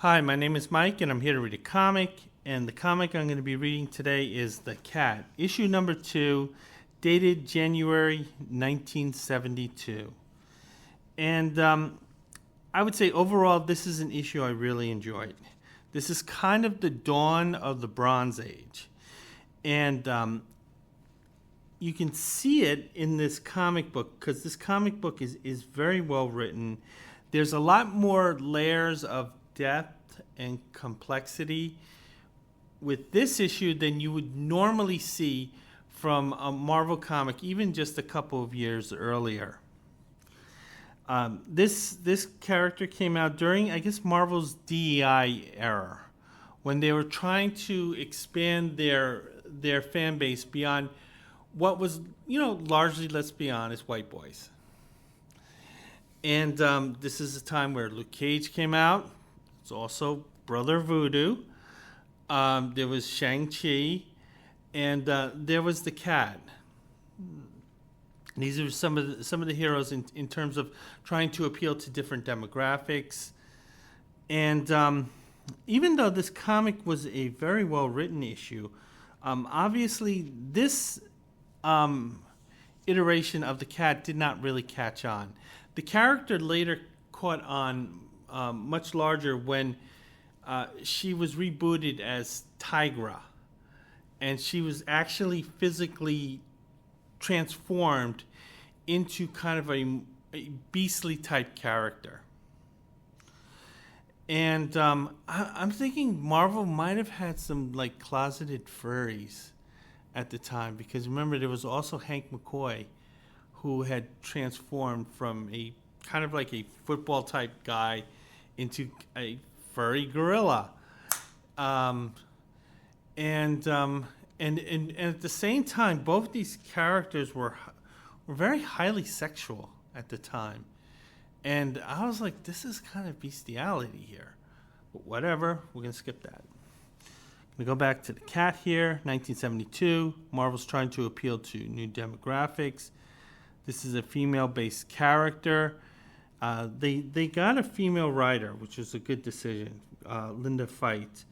Hi, my name is Mike, and I'm here to read a comic. And the comic I'm going to be reading today is The Cat, issue number 2, dated January 1972. And I would say overall, this is an issue I really enjoyed. This is kind of the dawn of the Bronze Age. And you can see it in this comic book because this comic book is very well written. There's a lot more layers of depth and complexity with this issue than you would normally see from a Marvel comic, even just a couple of years earlier. This character came out during, I guess, Marvel's DEI era, when they were trying to expand their fan base beyond what was, largely, let's be honest, white boys. And this is a time where Luke Cage came out. It's also Brother Voodoo. There was Shang-Chi, and there was the Cat. These are some of the heroes in terms of trying to appeal to different demographics. And even though this comic was a very well written issue, obviously this iteration of the Cat did not really catch on. The character later caught on much larger when she was rebooted as Tigra, and she was actually physically transformed into kind of a beastly type character. And I'm thinking Marvel might have had some like closeted furries at the time, because remember there was also Hank McCoy, who had transformed from a kind of like a football type guy into a furry gorilla. And at the same time, both these characters were very highly sexual at the time. And I was like, this is kind of bestiality here. But whatever, we're going to skip that. We go back to the Cat here, 1972. Marvel's trying to appeal to new demographics. This is a female-based character. They got a female writer, which was a good decision, Linda Fight.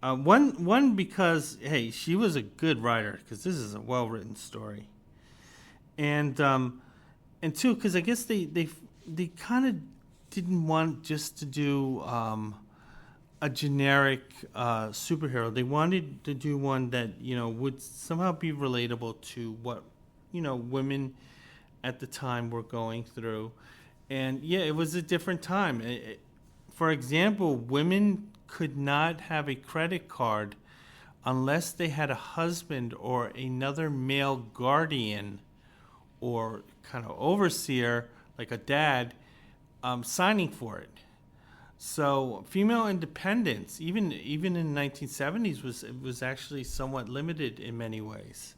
One because, hey, she was a good writer, because this is a well-written story. And two, because I guess they kind of didn't want just to do a generic superhero. They wanted to do one that, would somehow be relatable to what, women at the time were going through. And yeah, it was a different time. For example, women could not have a credit card unless they had a husband or another male guardian or kind of overseer, like a dad, signing for it. So female independence, even in the 1970s, was actually somewhat limited in many ways.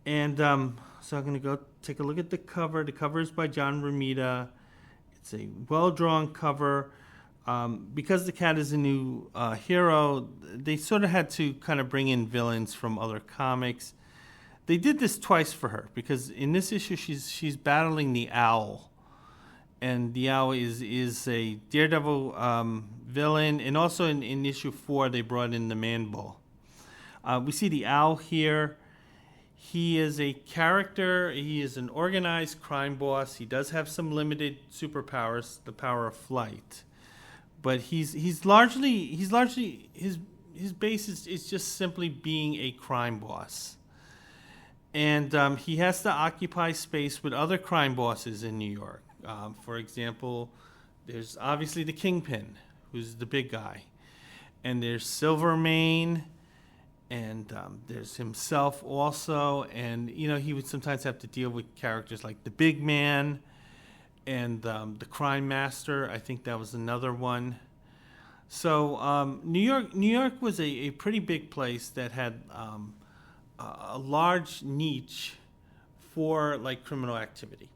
And so I'm going to go take a look at the cover. The cover is by John Romita. It's a well-drawn cover. Because the Cat is a new hero, they sort of had to kind of bring in villains from other comics. They did this twice for her, because in this issue she's battling the Owl. And the Owl is a Daredevil villain. And also in issue 4, they brought in the Man-Bull. We see the Owl here. He is a character. He is an organized crime boss. He does have some limited superpowers, the power of flight. But he's largely his base is just simply being a crime boss. And he has to occupy space with other crime bosses in New York. For example, there's obviously the Kingpin, who's the big guy. And there's Silvermane, and there's himself also. And, he would sometimes have to deal with characters like the Big Man and the Crime Master. I think that was another one. So New York was a pretty big place that had a large niche for like criminal activity.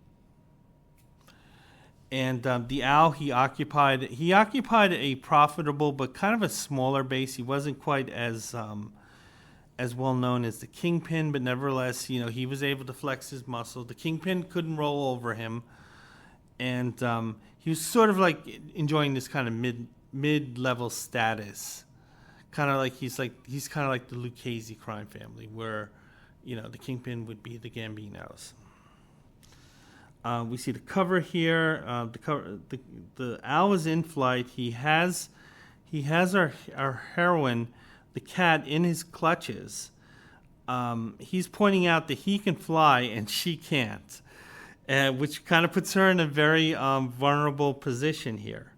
And the Owl, he occupied a profitable but kind of a smaller base. He wasn't quite as well known as the Kingpin, but nevertheless, he was able to flex his muscle. The Kingpin couldn't roll over him, and he was sort of like enjoying this kind of mid-level status, kind of like he's kind of like the Lucchese crime family, where the Kingpin would be the Gambinos. We see the cover here. The owl is in flight. He has our heroine, the cat, in his clutches. He's pointing out that he can fly and she can't, which kind of puts her in a very vulnerable position here.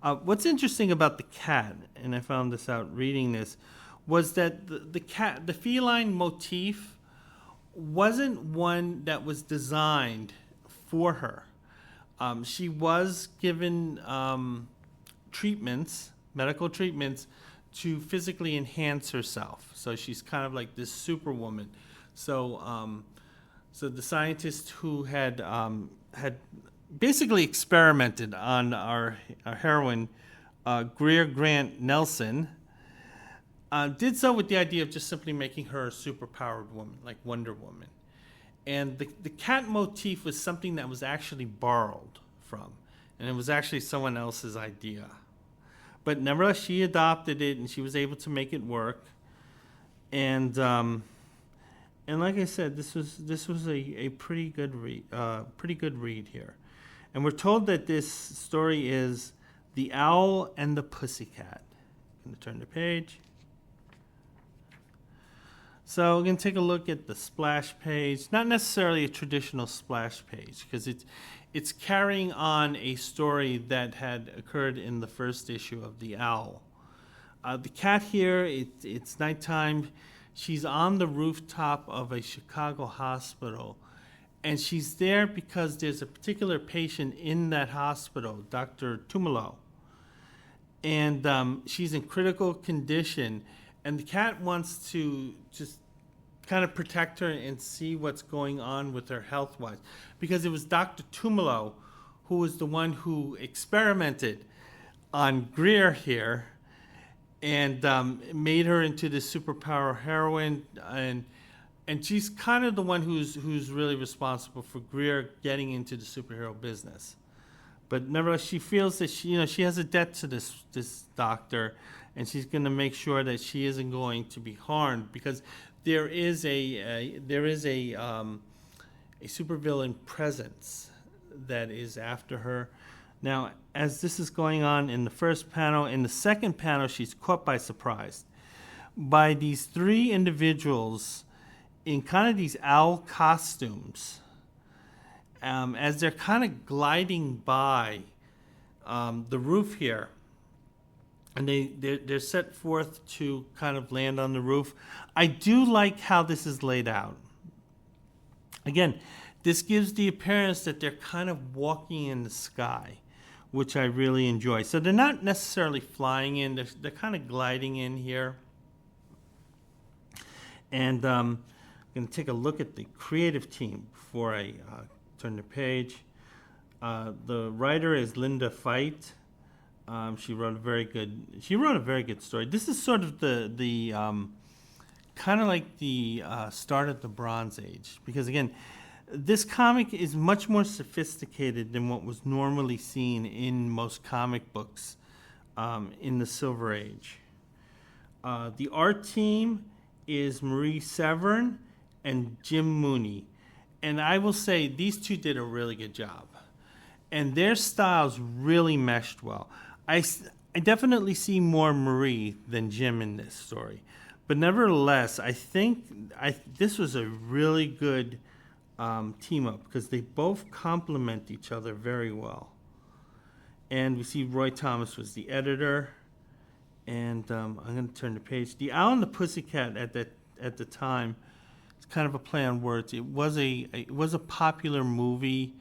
What's interesting about the cat, and I found this out reading this, was that the feline motif wasn't one that was designed for her. She was given medical treatments, to physically enhance herself. So she's kind of like this superwoman. So the scientist who had basically experimented on our heroine, Greer Grant Nelson, did so with the idea of just simply making her a superpowered woman, like Wonder Woman. And the cat motif was something that was actually borrowed from, and it was actually someone else's idea. But nevertheless, she adopted it, and she was able to make it work. And like I said, this was a pretty good read here. And we're told that this story is The Owl and the Pussycat. I'm going to turn the page. So we're going to take a look at the splash page. Not necessarily a traditional splash page, because it's carrying on a story that had occurred in the first issue of The Owl. The cat here, it's nighttime. She's on the rooftop of a Chicago hospital, and she's there because there's a particular patient in that hospital, Dr. Tumalo, and she's in critical condition, and the cat wants to just kind of protect her and see what's going on with her health-wise, because it was Dr. Tumalo who was the one who experimented on Greer here and made her into this superpower heroine, and she's kind of the one who's really responsible for Greer getting into the superhero business. But nevertheless, she feels that she has a debt to this doctor, and she's going to make sure that she isn't going to be harmed, because there is a supervillain presence that is after her. Now, as this is going on in the first panel, in the second panel, she's caught by surprise by these three individuals in kind of these owl costumes, as they're kind of gliding by the roof here. And they're set forth to kind of land on the roof. I do like how this is laid out. Again, this gives the appearance that they're kind of walking in the sky, which I really enjoy. So they're not necessarily flying in. They're kind of gliding in here. And I'm going to take a look at the creative team before I turn the page. The writer is Linda Veit. She wrote a very good story. This is sort of the kind of like the start of the Bronze Age, because again, this comic is much more sophisticated than what was normally seen in most comic books in the Silver Age. The art team is Marie Severin and Jim Mooney, and I will say these two did a really good job, and their styles really meshed well. I definitely see more Marie than Jim in this story. But nevertheless, I think this was a really good team up, because they both complement each other very well. And we see Roy Thomas was the editor. And I'm going to turn the page. The Owl and the Pussycat at the time, it's kind of a play on words. It was a popular movie.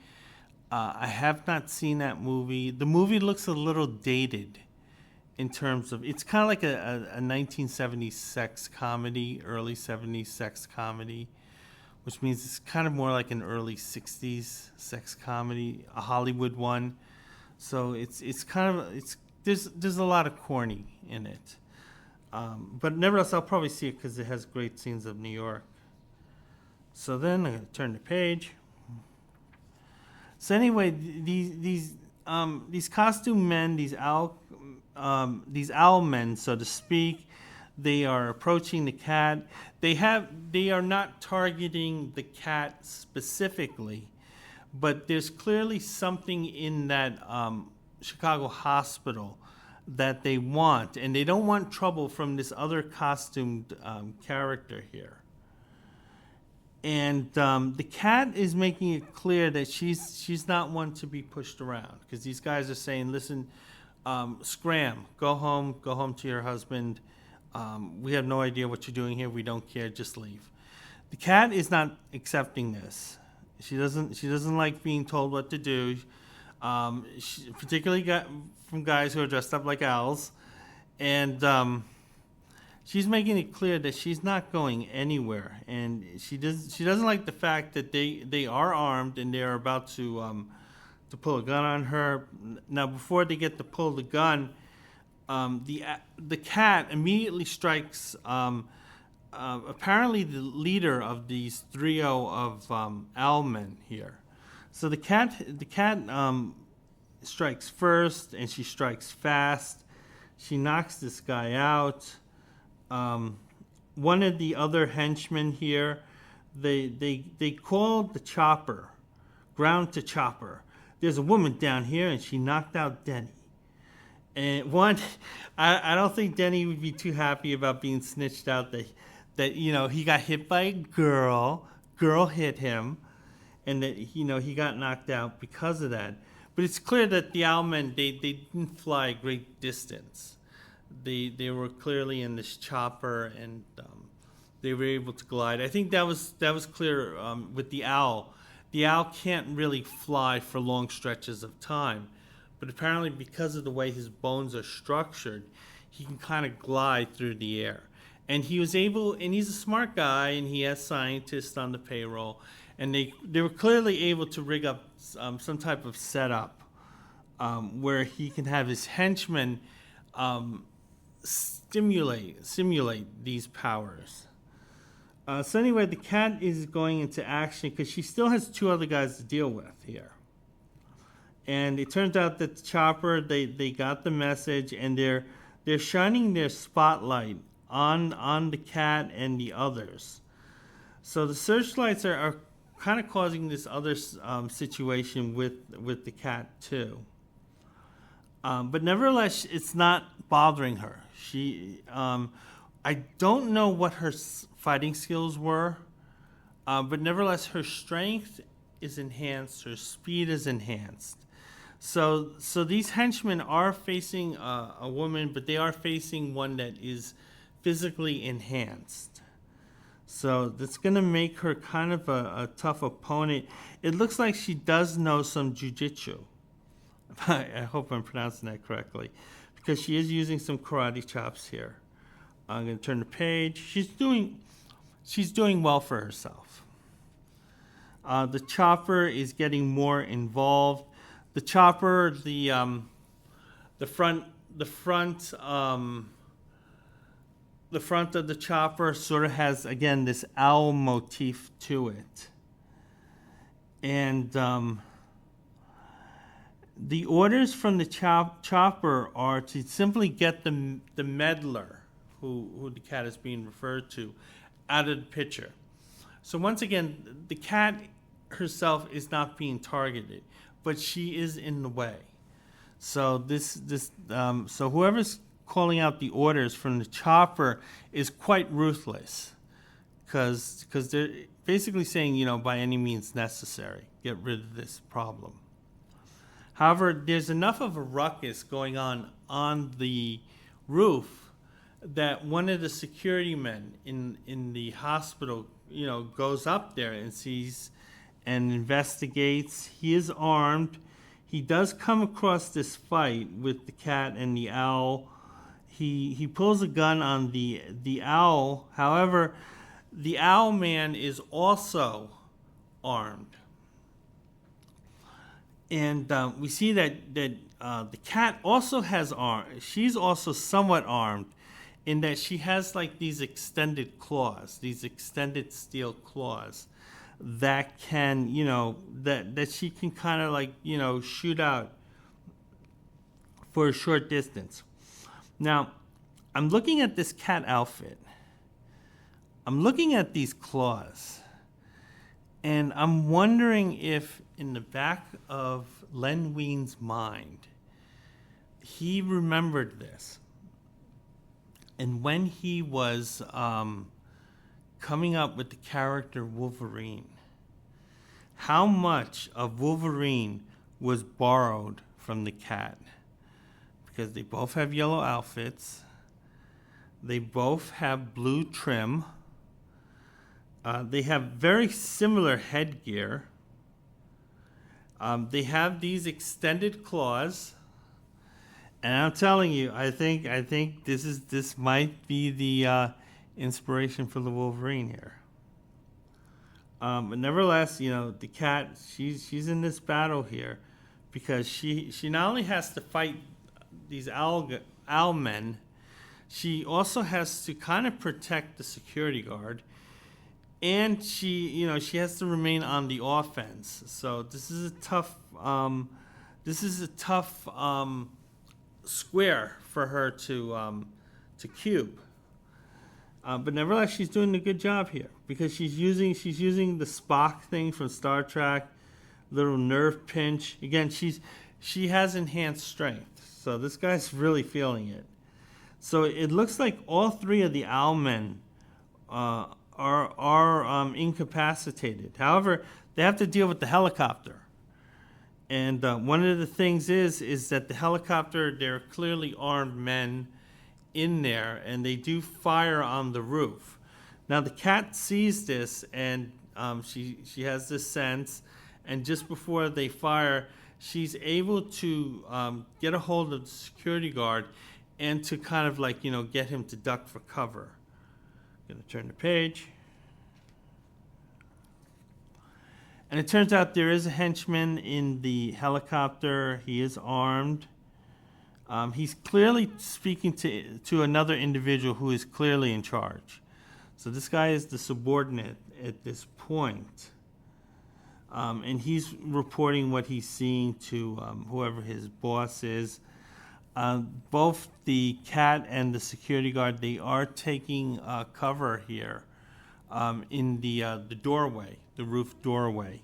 I have not seen that movie. The movie looks a little dated in terms of, it's kind of like a 1970s sex comedy, early 70s sex comedy, which means it's kind of more like an early 60s sex comedy, a Hollywood one. So it's kind of, there's a lot of corny in it. But nevertheless, I'll probably see it because it has great scenes of New York. So then I'm going to turn the page. So anyway, these costume men, these owl these owl men, so to speak. They are approaching the cat. They are not targeting the cat specifically, but there's clearly something in that Chicago hospital that they want, and they don't want trouble from this other costumed character here. And the cat is making it clear that she's not one to be pushed around, because these guys are saying, listen, scram, go home to your husband. We have no idea what you're doing here. We don't care. Just leave. The cat is not accepting this. She doesn't like being told what to do. Particularly from guys who are dressed up like owls, and she's making it clear that she's not going anywhere. And she doesn't like the fact that they are armed and they are about to pull a gun on her. Now, before they get to pull the gun, the cat immediately strikes apparently the leader of these trio of owlmen here. So the cat strikes first, and she strikes fast. She knocks this guy out. One of the other henchmen here, they called the chopper, ground to chopper. There's a woman down here, and she knocked out Denny. And I don't think Denny would be too happy about being snitched out that he got hit by a girl hit him, and that he got knocked out because of that. But it's clear that the owlmen, they didn't fly a great distance. They were clearly in this chopper, and they were able to glide. I think that was clear with the owl. The owl can't really fly for long stretches of time, but apparently because of the way his bones are structured, he can kind of glide through the air. And he was able, and he's a smart guy, and he has scientists on the payroll, and they were clearly able to rig up some type of setup where he can have his henchmen simulate these powers. So anyway, the cat is going into action because she still has two other guys to deal with here. And it turns out that the chopper, they got the message, and they're shining their spotlight on the cat and the others. So the searchlights are kind of causing this other situation with the cat too. But nevertheless, it's not bothering her. I don't know what her fighting skills were, but nevertheless, her strength is enhanced, her speed is enhanced. So these henchmen are facing a woman, but they are facing one that is physically enhanced. So that's going to make her kind of a tough opponent. It looks like she does know some jiu-jitsu. I hope I'm pronouncing that correctly, because she is using some karate chops here. I'm going to turn the page. She's doing well for herself. The chopper is getting more involved. The chopper, the front of the chopper sort of has, again, this owl motif to it. And the orders from the chopper are to simply get the meddler, who the cat is being referred to, out of the picture. So once again, the cat herself is not being targeted, but she is in the way. So so whoever's calling out the orders from the chopper is quite ruthless, because they're basically saying, by any means necessary, get rid of this problem. However, there's enough of a ruckus going on the roof that one of the security men in the hospital, goes up there and sees and investigates. He is armed. He does come across this fight with the cat and the owl. He pulls a gun on the owl. However, the owl man is also armed. And we see that the cat also has arms. She's also somewhat armed in that she has like these extended claws, these extended steel claws that can, that she can kind of like, shoot out for a short distance. Now, I'm looking at this cat outfit. I'm looking at these claws. And I'm wondering if in the back of Len Wein's mind, he remembered this. And when he was coming up with the character Wolverine, how much of Wolverine was borrowed from the cat? Because they both have yellow outfits. They both have blue trim. They have very similar headgear. They have these extended claws. And I'm telling you, I think this might be the inspiration for the Wolverine here. But nevertheless, the cat, she's in this battle here because she not only has to fight these owl men, she also has to kind of protect the security guard, and she has to remain on the offense. So this is a tough square for her to cube. But nevertheless, she's doing a good job here because she's using the Spock thing from Star Trek, little nerve pinch. Again, she has enhanced strength, so this guy's really feeling it. So it looks like all three of the Owlmen are incapacitated. However, they have to deal with the helicopter. And one of the things is that the helicopter, there are clearly armed men in there, and they do fire on the roof. Now the cat sees this, and she has this sense, and just before they fire, she's able to get a hold of the security guard and to kind of get him to duck for cover. I'm gonna turn the page. And it turns out there is a henchman in the helicopter. He is armed. He's clearly speaking to another individual who is clearly in charge. So this guy is the subordinate at this point. And he's reporting what he's seeing to whoever his boss is. Both the cat and the security guard, they are taking cover here in the doorway, the roof doorway.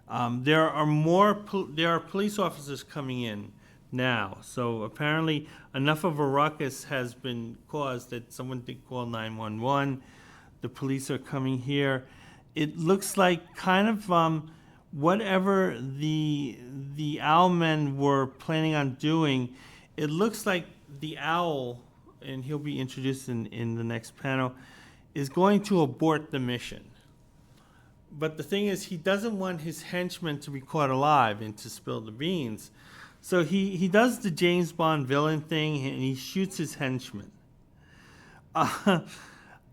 There are police officers coming in now. So apparently enough of a ruckus has been caused that someone did call 911. The police are coming here. It looks like kind of whatever the Owlmen were planning on doing, it looks like the owl, and he'll be introduced in the next panel, is going to abort the mission. But the thing is, he doesn't want his henchmen to be caught alive and to spill the beans. So he does the James Bond villain thing, and he shoots his henchmen.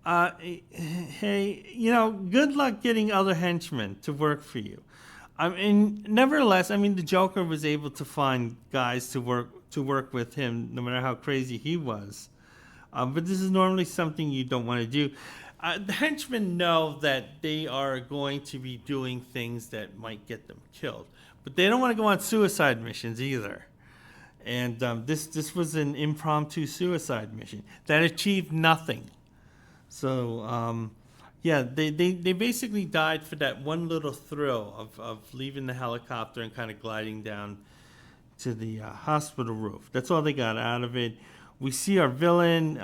Hey, good luck getting other henchmen to work for you. Nevertheless, the Joker was able to find guys to work with him, no matter how crazy he was. But this is normally something you don't want to do. The henchmen know that they are going to be doing things that might get them killed, but they don't want to go on suicide missions either. And this was an impromptu suicide mission that achieved nothing. So they basically died for that one little thrill of leaving the helicopter and kind of gliding down to the hospital roof. That's all they got out of it. We see our villain.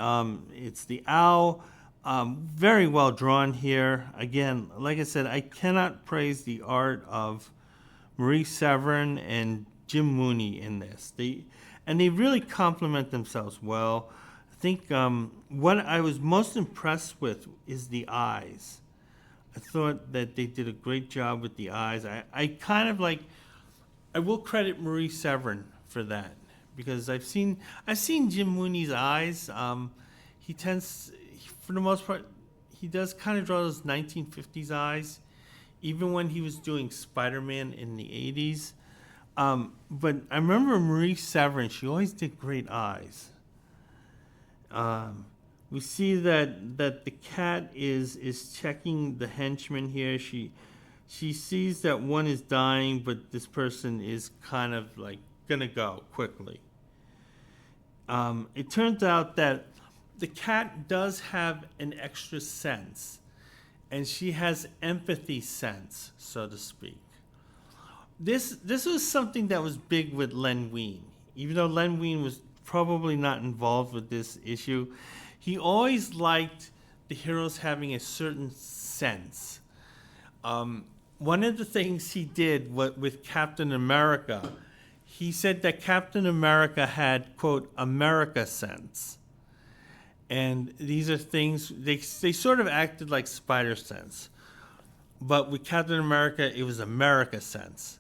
It's the owl. Very well drawn here. Again, like I said, I cannot praise the art of Marie Severin and Jim Mooney in this. They really complement themselves well. I think what I was most impressed with is the eyes. I thought that they did a great job with the eyes. I will credit Marie Severin for that, because I've seen Jim Mooney's eyes. He tends, for the most part, he does kind of draw those 1950s eyes, even when he was doing Spider-Man in the 80s. But I remember Marie Severin, she always did great eyes. We see that the cat is checking the henchman here. She sees that one is dying, but this person is kind of gonna go quickly. it turns out that the cat does have an extra sense, and she has empathy sense, so to speak. This was something that was big with Len Wein. Even though Len Wein was probably not involved with this issue, he always liked the heroes having a certain sense. One of the things he did with Captain America, he said that Captain America had, quote, America sense. And these are things, they sort of acted like spider sense. But with Captain America, it was America sense.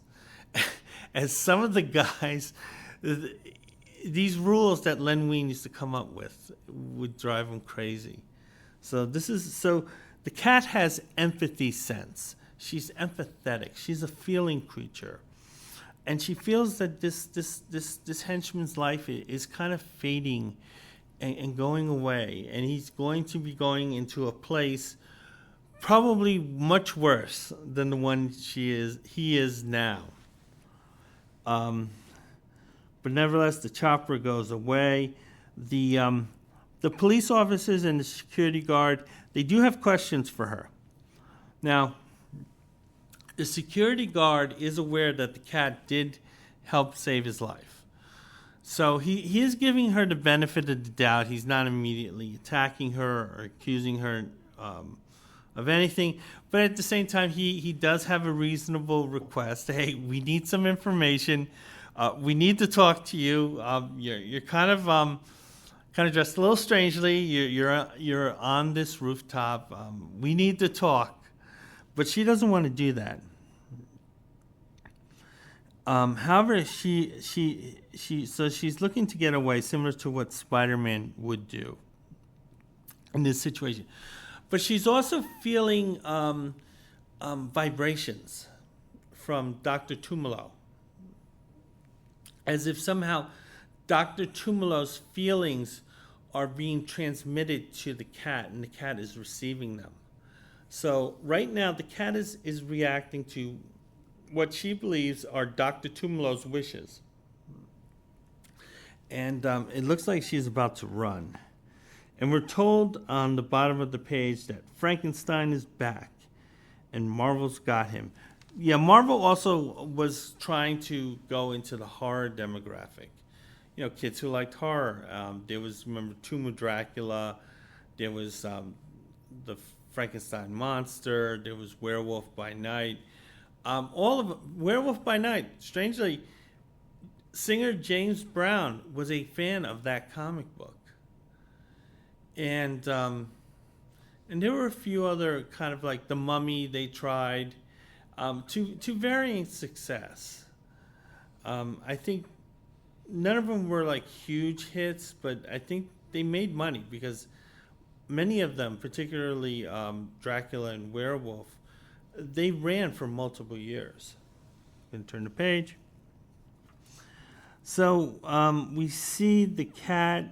And some of the guys, these rules that Len Wein used to come up with would drive him crazy. So the cat has empathy sense. She's empathetic. She's a feeling creature. And she feels that this henchman's life is kind of fading and going away. And he's going to be going into a place probably much worse than the one he is now. But nevertheless, the chopper goes away. The police officers and the security guard, they do have questions for her. Now, the security guard is aware that the cat did help save his life. So he is giving her the benefit of the doubt. He's not immediately attacking her or accusing her of anything. But at the same time, he does have a reasonable request. Hey, we need some information. We need to talk to you. You're kind of dressed a little strangely. You're on this rooftop. We need to talk. But she doesn't want to do that. However, she's looking to get away, similar to what Spider-Man would do in this situation. But she's also feeling vibrations from Dr. Tumalo, as if somehow Dr. Tumalo's feelings are being transmitted to the cat, and the cat is receiving them. So right now, the cat is reacting to what she believes are Dr. Tumalo's wishes. And it looks like she's about to run. And we're told on the bottom of the page that Frankenstein is back and Marvel's got him. Yeah, Marvel also was trying to go into the horror demographic. You know, kids who liked horror. There was, remember, Tomb of Dracula. There was the Frankenstein monster. There was Werewolf by Night. Werewolf by Night, strangely, singer James Brown was a fan of that comic book. And there were a few other kind of like The Mummy they tried, to varying success. I think none of them were like huge hits, but I think they made money because many of them, particularly Dracula and Werewolf, they ran for multiple years. Going to turn the page. So we see the cat.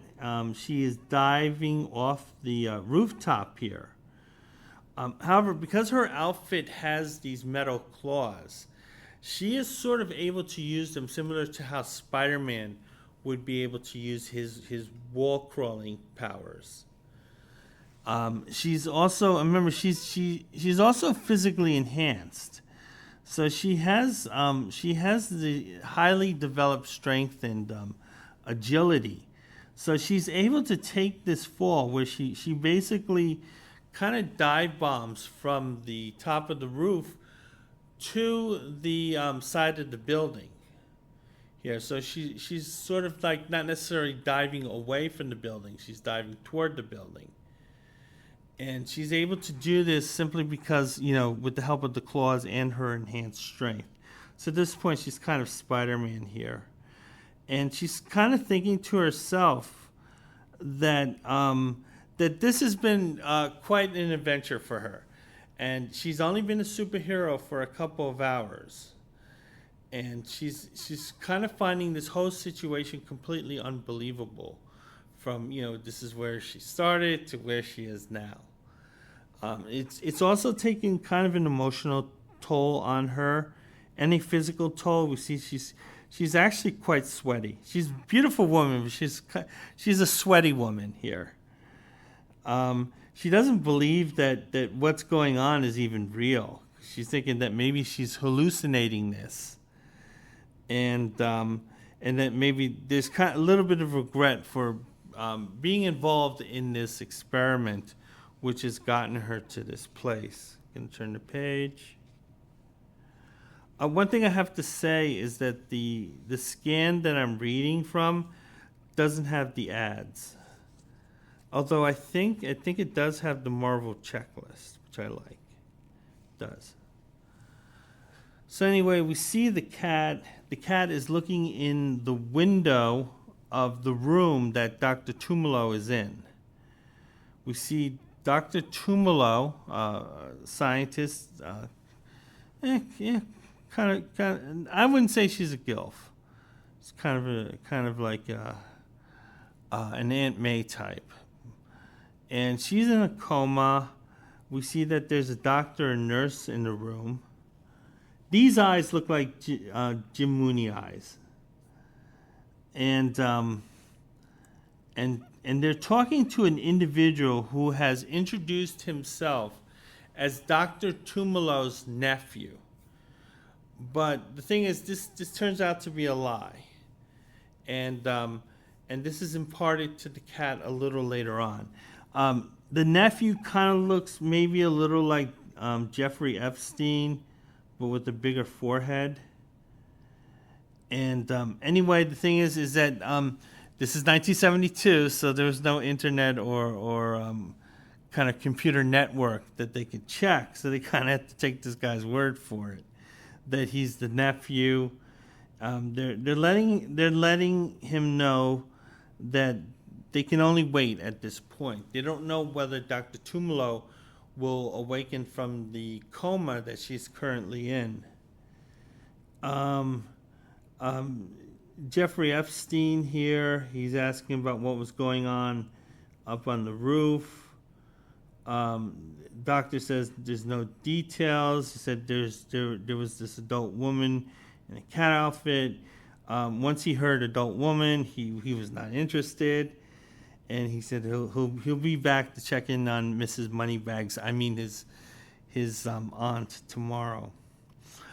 She is diving off the rooftop here. However, because her outfit has these metal claws, she is sort of able to use them similar to how Spider-Man would be able to use his wall crawling powers. She's also, remember, she's also physically enhanced. So she has the highly developed strength and agility. So she's able to take this fall where she basically kind of dive bombs from the top of the roof to the side of the building. Here, so she's sort of like not necessarily diving away from the building, she's diving toward the building. And she's able to do this simply because, you know, with the help of the claws and her enhanced strength. So at this point, she's kind of Spider-Man here. And she's kind of thinking to herself that that this has been quite an adventure for her. And she's only been a superhero for a couple of hours. And she's kind of finding this whole situation completely unbelievable. From, you know, this is where she started to where she is now. It's also taking kind of an emotional toll on her and a physical toll. We see she's she's actually quite sweaty. She's a beautiful woman, but she's a sweaty woman here. She doesn't believe that what's going on is even real. She's thinking that maybe she's hallucinating this, and that maybe there's a little bit of regret for being involved in this experiment, which has gotten her to this place. I'm gonna turn the page. One thing I have to say is that the scan that I'm reading from doesn't have the ads. Although I think it does have the Marvel checklist, which I like. It does. So anyway, we see the cat. The cat is looking in the window of the room that Dr. Tumalo is in. We see Dr. Tumalo, scientist, kind of. I wouldn't say she's a gilf. It's kind of like an Aunt May type. And she's in a coma. We see that there's a doctor and nurse in the room. These eyes look like Jim Mooney eyes. And they're talking to an individual who has introduced himself as Dr. Tumalo's nephew. But the thing is, this turns out to be a lie. And this is imparted to the cat a little later on. The nephew kind of looks maybe a little like Jeffrey Epstein, but with a bigger forehead. And anyway, the thing is that this is 1972, so there was no internet or kind of computer network that they could check. So they kind of had to take this guy's word for it, that he's the nephew. They're letting him know that they can only wait at this point. They don't know whether Dr. Tumalo will awaken from the coma that she's currently in. Jeffrey Epstein here, he's asking about what was going on up on the roof. Doctor says there's no details. He said there was this adult woman in a cat outfit. Once he heard adult woman, he was not interested. And he said he'll be back to check in on Mrs. Moneybags. I mean his aunt tomorrow.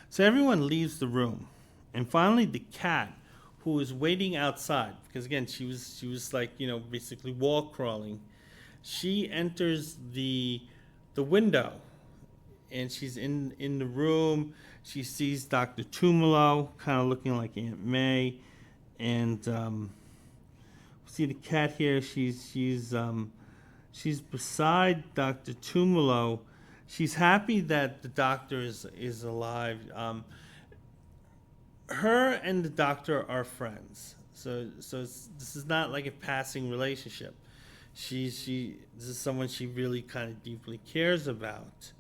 So everyone leaves the room, and finally the cat, who is waiting outside, because again she was like basically wall crawling. She enters the window, and she's in the room. She sees Dr. Tumalo, kind of looking like Aunt May, and see the cat here. She's beside Dr. Tumalo. She's happy that the doctor is alive. Her and the doctor are friends, so this is not like a passing relationship. This is someone she really kind of deeply cares about,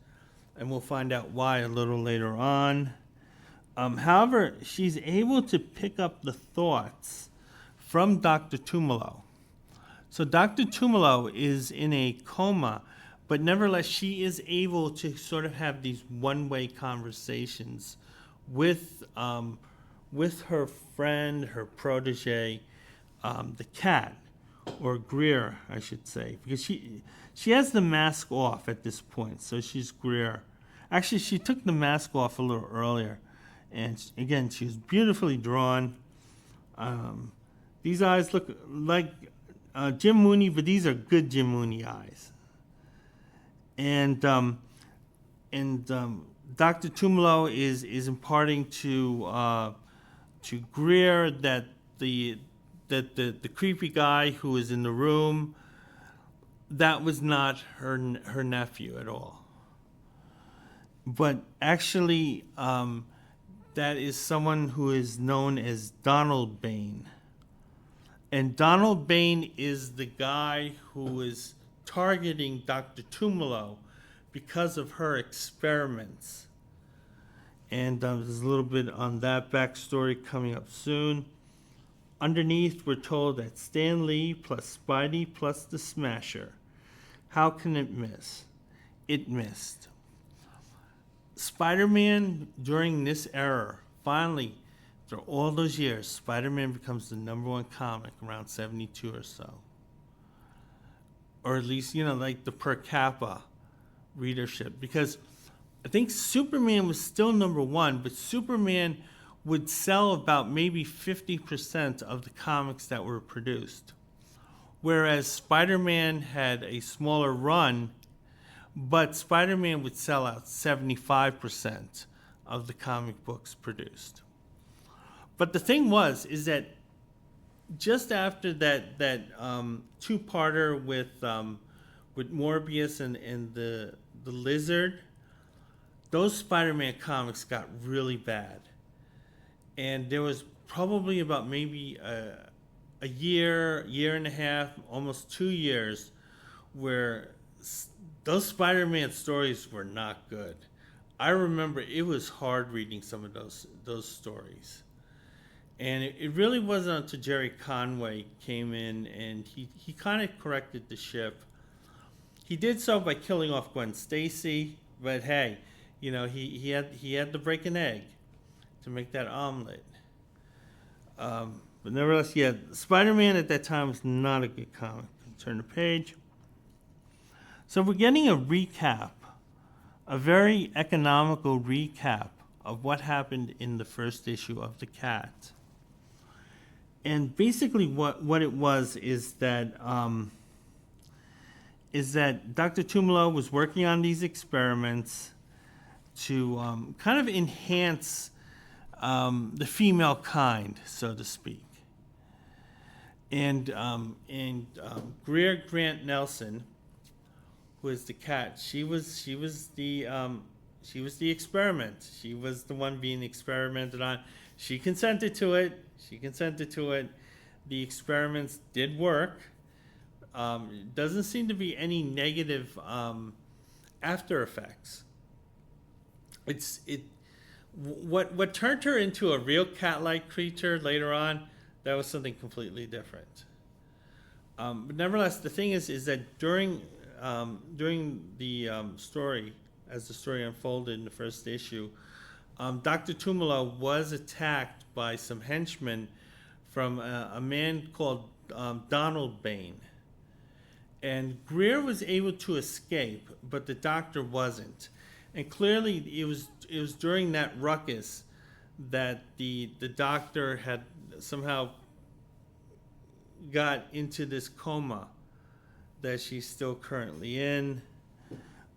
and we'll find out why a little later on. However, she's able to pick up the thoughts from Dr. Tumalo. So Dr. Tumalo is in a coma, but nevertheless, she is able to sort of have these one-way conversations with her friend, her protege, the cat, or Greer, I should say, because she has the mask off at this point, so she's Greer. Actually, she took the mask off a little earlier, and again, she was beautifully drawn. These eyes look like Jim Mooney, but these are good Jim Mooney eyes. And Dr. Tumalo is imparting to Greer that the creepy guy who is in the room, that was not her nephew at all. But actually, that is someone who is known as Donald Bain. And Donald Bain is the guy who is targeting Dr. Tumalo because of her experiments. And there's a little bit on that backstory coming up soon. Underneath, we're told that Stan Lee plus Spidey plus the Smasher. How can it miss? It missed. Spider-Man, during this era, finally, after all those years, Spider-Man becomes the #1 comic around 72 or so. Or at least, like the per capita readership. Because I think Superman was still #1, but Superman would sell about maybe 50% of the comics that were produced. Whereas Spider-Man had a smaller run, but Spider-Man would sell out 75% of the comic books produced. But the thing is that just after that two-parter with Morbius and the Lizard, those Spider-Man comics got really bad. And there was probably about maybe a year and a half, almost 2 years, where those Spider-Man stories were not good. I remember it was hard reading some of those stories. And it really wasn't until Jerry Conway came in and he kind of corrected the ship. He did so by killing off Gwen Stacy, but hey, he had to break an egg to make that omelet. But nevertheless, yeah, Spider-Man at that time was not a good comic. Turn the page. So we're getting a recap, a very economical recap of what happened in the first issue of The Cat. And basically what it was is that Dr. Tumalo was working on these experiments to kind of enhance the female kind, so to speak. And Greer Grant Nelson, who is the Cat, she was the experiment. She was the one being experimented on. She consented to it. The experiments did work. Doesn't seem to be any negative after effects. What turned her into a real cat-like creature later on, that was something completely different. But nevertheless, the thing is that during the story, as the story unfolded in the first issue, Dr. Tumalo was attacked by some henchmen from a man called Donald Bane. And Greer was able to escape, but the doctor wasn't. And clearly it was during that ruckus that the doctor had somehow got into this coma that she's still currently in.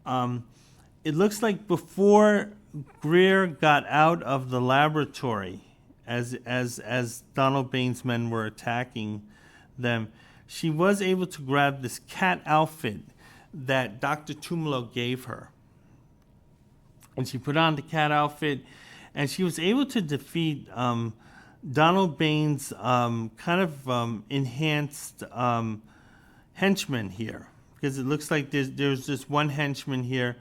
It looks like before Greer got out of the laboratory, as Donald Bane's men were attacking them, she was able to grab this cat outfit that Dr. Tumalo gave her. And she put on the cat outfit, and she was able to defeat Donald Bane's kind of enhanced henchman here. Because it looks like there's this one henchman here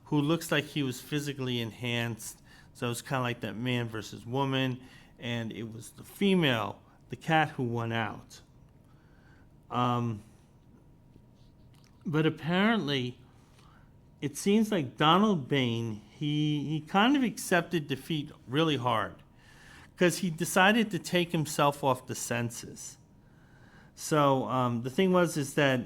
who looks like he was physically enhanced. So it's kind of like that man versus woman. And it was the female, the cat, who won out. But apparently, it seems like Donald Bane, he kind of accepted defeat really hard. Because he decided to take himself off the census. So the thing is that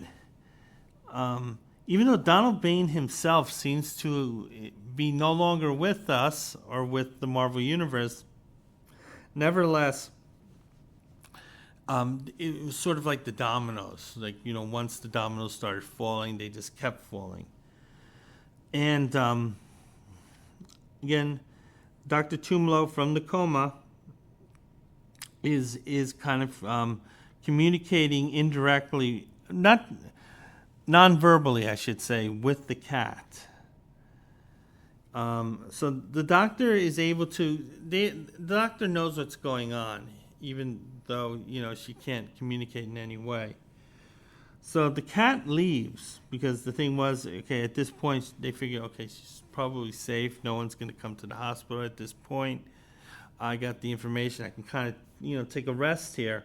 even though Donald Bane himself seems to be no longer with us or with the Marvel Universe, nevertheless, it was sort of like the dominoes. Like, once the dominoes started falling, they just kept falling. And again, Dr. Tumalo from the coma is kind of communicating indirectly, not non-verbally, I should say, with the cat. So the doctor is able to. The doctor knows what's going on, even though she can't communicate in any way. So the cat leaves because the thing was, okay, at this point they figure, okay, she's probably safe. No one's going to come to the hospital at this point. I got the information. I can kind of take a rest here.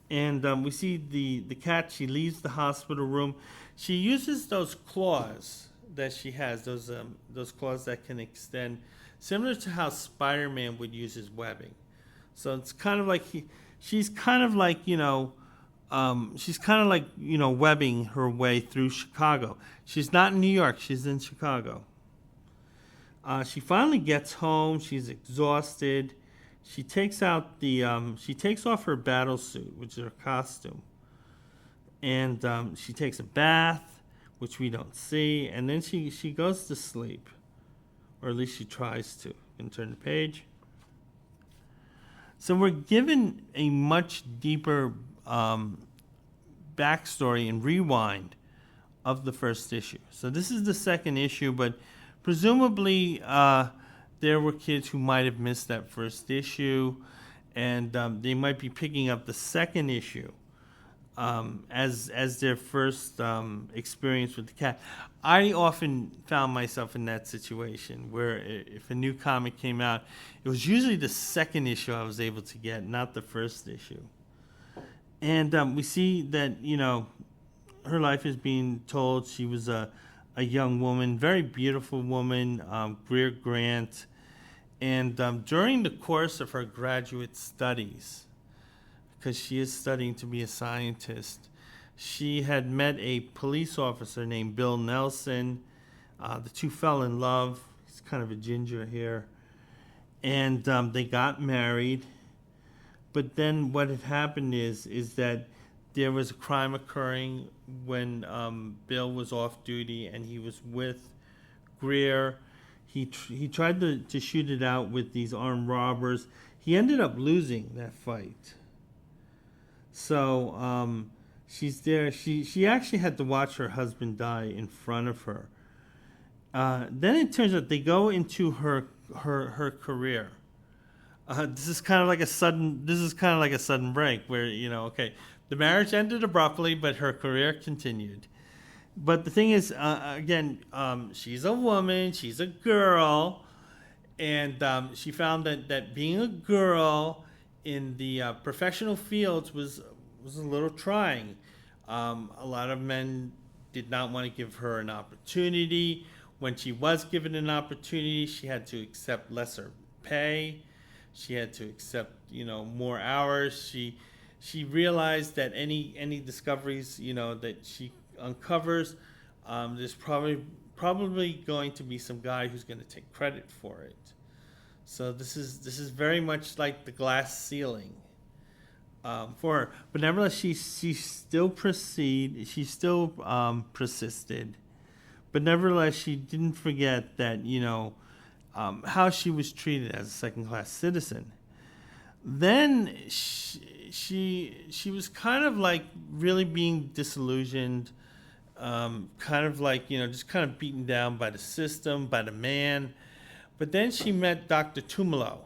And we see the cat. She leaves the hospital room. She uses those claws that she has, those claws that can extend, similar to how Spider-Man would use his webbing. So it's kind of like she's kind of like, she's kind of like, webbing her way through Chicago. She's not in New York, she's in Chicago. She finally gets home, she's exhausted. She takes off her battle suit, which is her costume. And she takes a bath, which we don't see, and then she goes to sleep. Or at least she tries to. You can turn the page. So we're given a much deeper backstory and rewind of the first issue. So this is the second issue, but presumably there were kids who might have missed that first issue, and they might be picking up the second issue as their first experience with the cat. I often found myself in that situation where if a new comic came out, it was usually the second issue I was able to get, not the first issue. And we see that, her life is being told. She was a young woman, very beautiful woman, Greer Grant. And during the course of her graduate studies, because she is studying to be a scientist, she had met a police officer named Bill Nelson. The two fell in love. He's kind of a ginger here. And they got married. But then what had happened is that there was a crime occurring when Bill was off duty and he was with Greer. He tried to shoot it out with these armed robbers. He ended up losing that fight. So she's there. She actually had to watch her husband die in front of her. Then it turns out they go into her career. This is kind of like a sudden break where, okay, the marriage ended abruptly, but her career continued. But the thing is, again, she's a woman, she's a girl, and she found that being a girl in the professional fields was a little trying. A lot of men did not want to give her an opportunity. When she was given an opportunity, she had to accept lesser pay. She had to accept, more hours. She realized that any discoveries, that she uncovers, there's probably going to be some guy who's going to take credit for it. So this is very much like the glass ceiling for her. But nevertheless, she still persisted. But nevertheless, she didn't forget that, how she was treated as a second-class citizen. Then she was kind of like really being disillusioned, kind of like, just kind of beaten down by the system, by the man. But then she met Dr. Tumalo.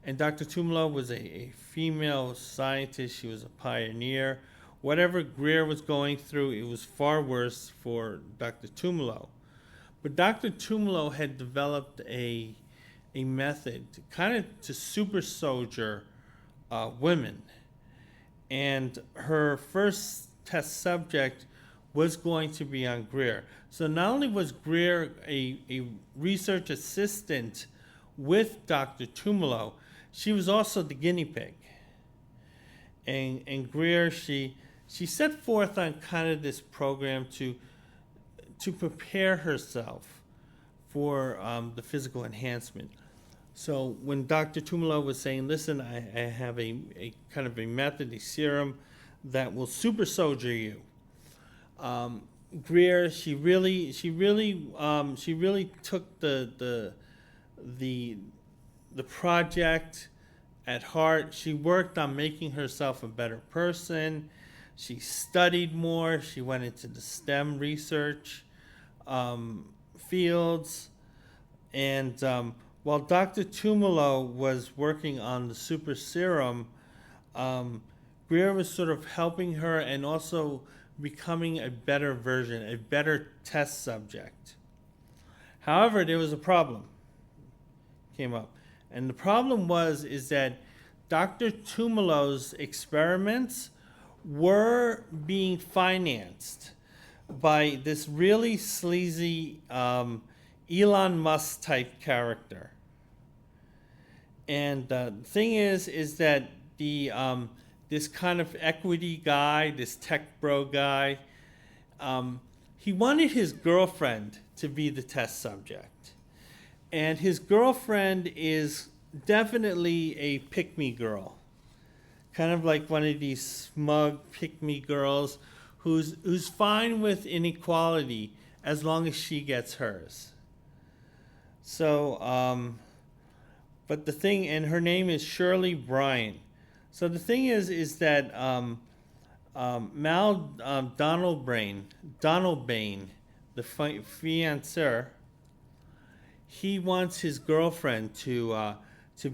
And Dr. Tumalo was a female scientist. She was a pioneer. Whatever Greer was going through, it was far worse for Dr. Tumalo. But Dr. Tumalo had developed a method to super soldier women. And her first test subject was going to be on Greer. So not only was Greer a research assistant with Dr. Tumalo, she was also the guinea pig. And Greer, she set forth on kind of this program to prepare herself for the physical enhancement. So when Dr. Tumalo was saying, listen, I have a kind of a method, a serum that will super soldier you. Greer, she really took the project at heart. She worked on making herself a better person. She studied more. She went into the STEM research fields. And while Dr. Tumalo was working on the super serum, Greer was sort of helping her and also becoming a better version, a better test subject. However, there was a problem came up. And the problem is that Dr. Tumalo's experiments were being financed by this really sleazy Elon Musk type character. And the thing is that this kind of equity guy, this tech bro guy, um, he wanted his girlfriend to be the test subject, and his girlfriend is definitely a pick me girl, kind of like one of these smug pick me girls who's fine with inequality as long as she gets hers. So, but the thing, and her name is Shirley Bryan. So the thing is that Mal Donald Bain, the fiancé, he wants his girlfriend to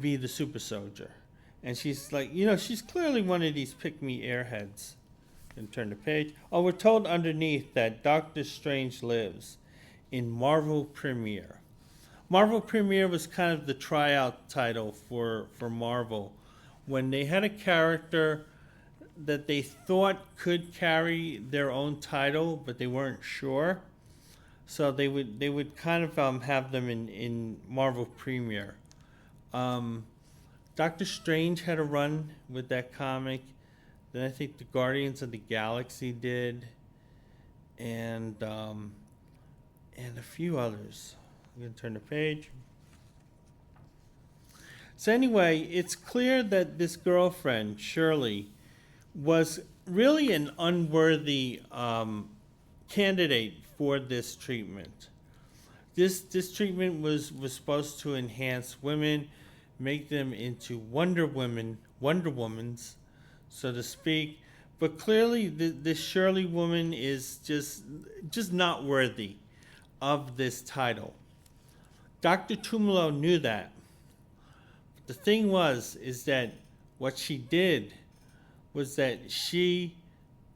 be the super soldier, and she's like, she's clearly one of these pick me airheads. And turn the page. Oh, we're told underneath that Doctor Strange lives in Marvel Premiere. Marvel Premiere was kind of the tryout title for Marvel when they had a character that they thought could carry their own title, but they weren't sure. So they would kind of have them in Marvel Premiere. Doctor Strange had a run with that comic. Then I think the Guardians of the Galaxy did, and a few others. I'm gonna turn the page. So anyway, it's clear that this girlfriend, Shirley, was really an unworthy candidate for this treatment. This treatment was supposed to enhance women, make them into Wonder Womans, so to speak. But clearly, this Shirley woman is just not worthy of this title. Dr. Tumalo knew that. The thing is that what she did was that she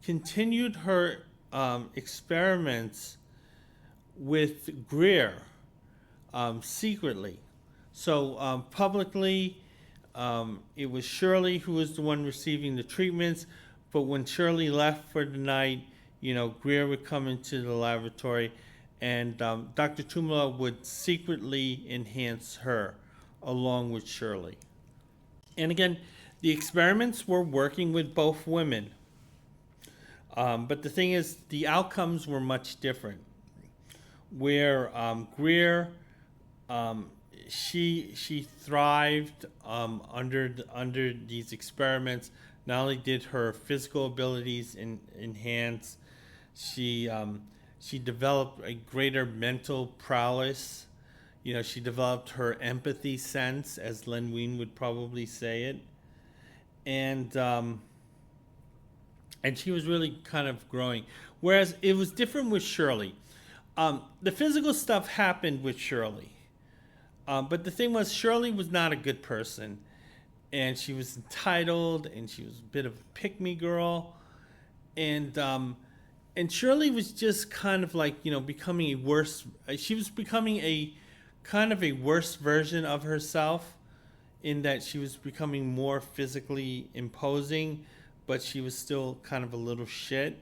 continued her experiments with Greer secretly. So publicly, it was Shirley who was the one receiving the treatments, but when Shirley left for the night, Greer would come into the laboratory, and Dr. Tumala would secretly enhance her along with Shirley. And again, the experiments were working with both women. But the thing is, the outcomes were much different. Where Greer, she thrived under these experiments. Not only did her physical abilities enhance, she developed a greater mental prowess. She developed her empathy sense, as Len Wein would probably say it, and she was really kind of growing. Whereas it was different with Shirley. The physical stuff happened with Shirley, but the thing was, Shirley was not a good person, and she was entitled, and she was a bit of a pick-me girl, and Shirley was just kind of like becoming a worse. She was becoming a kind of a worse version of herself, in that she was becoming more physically imposing, but she was still kind of a little shit.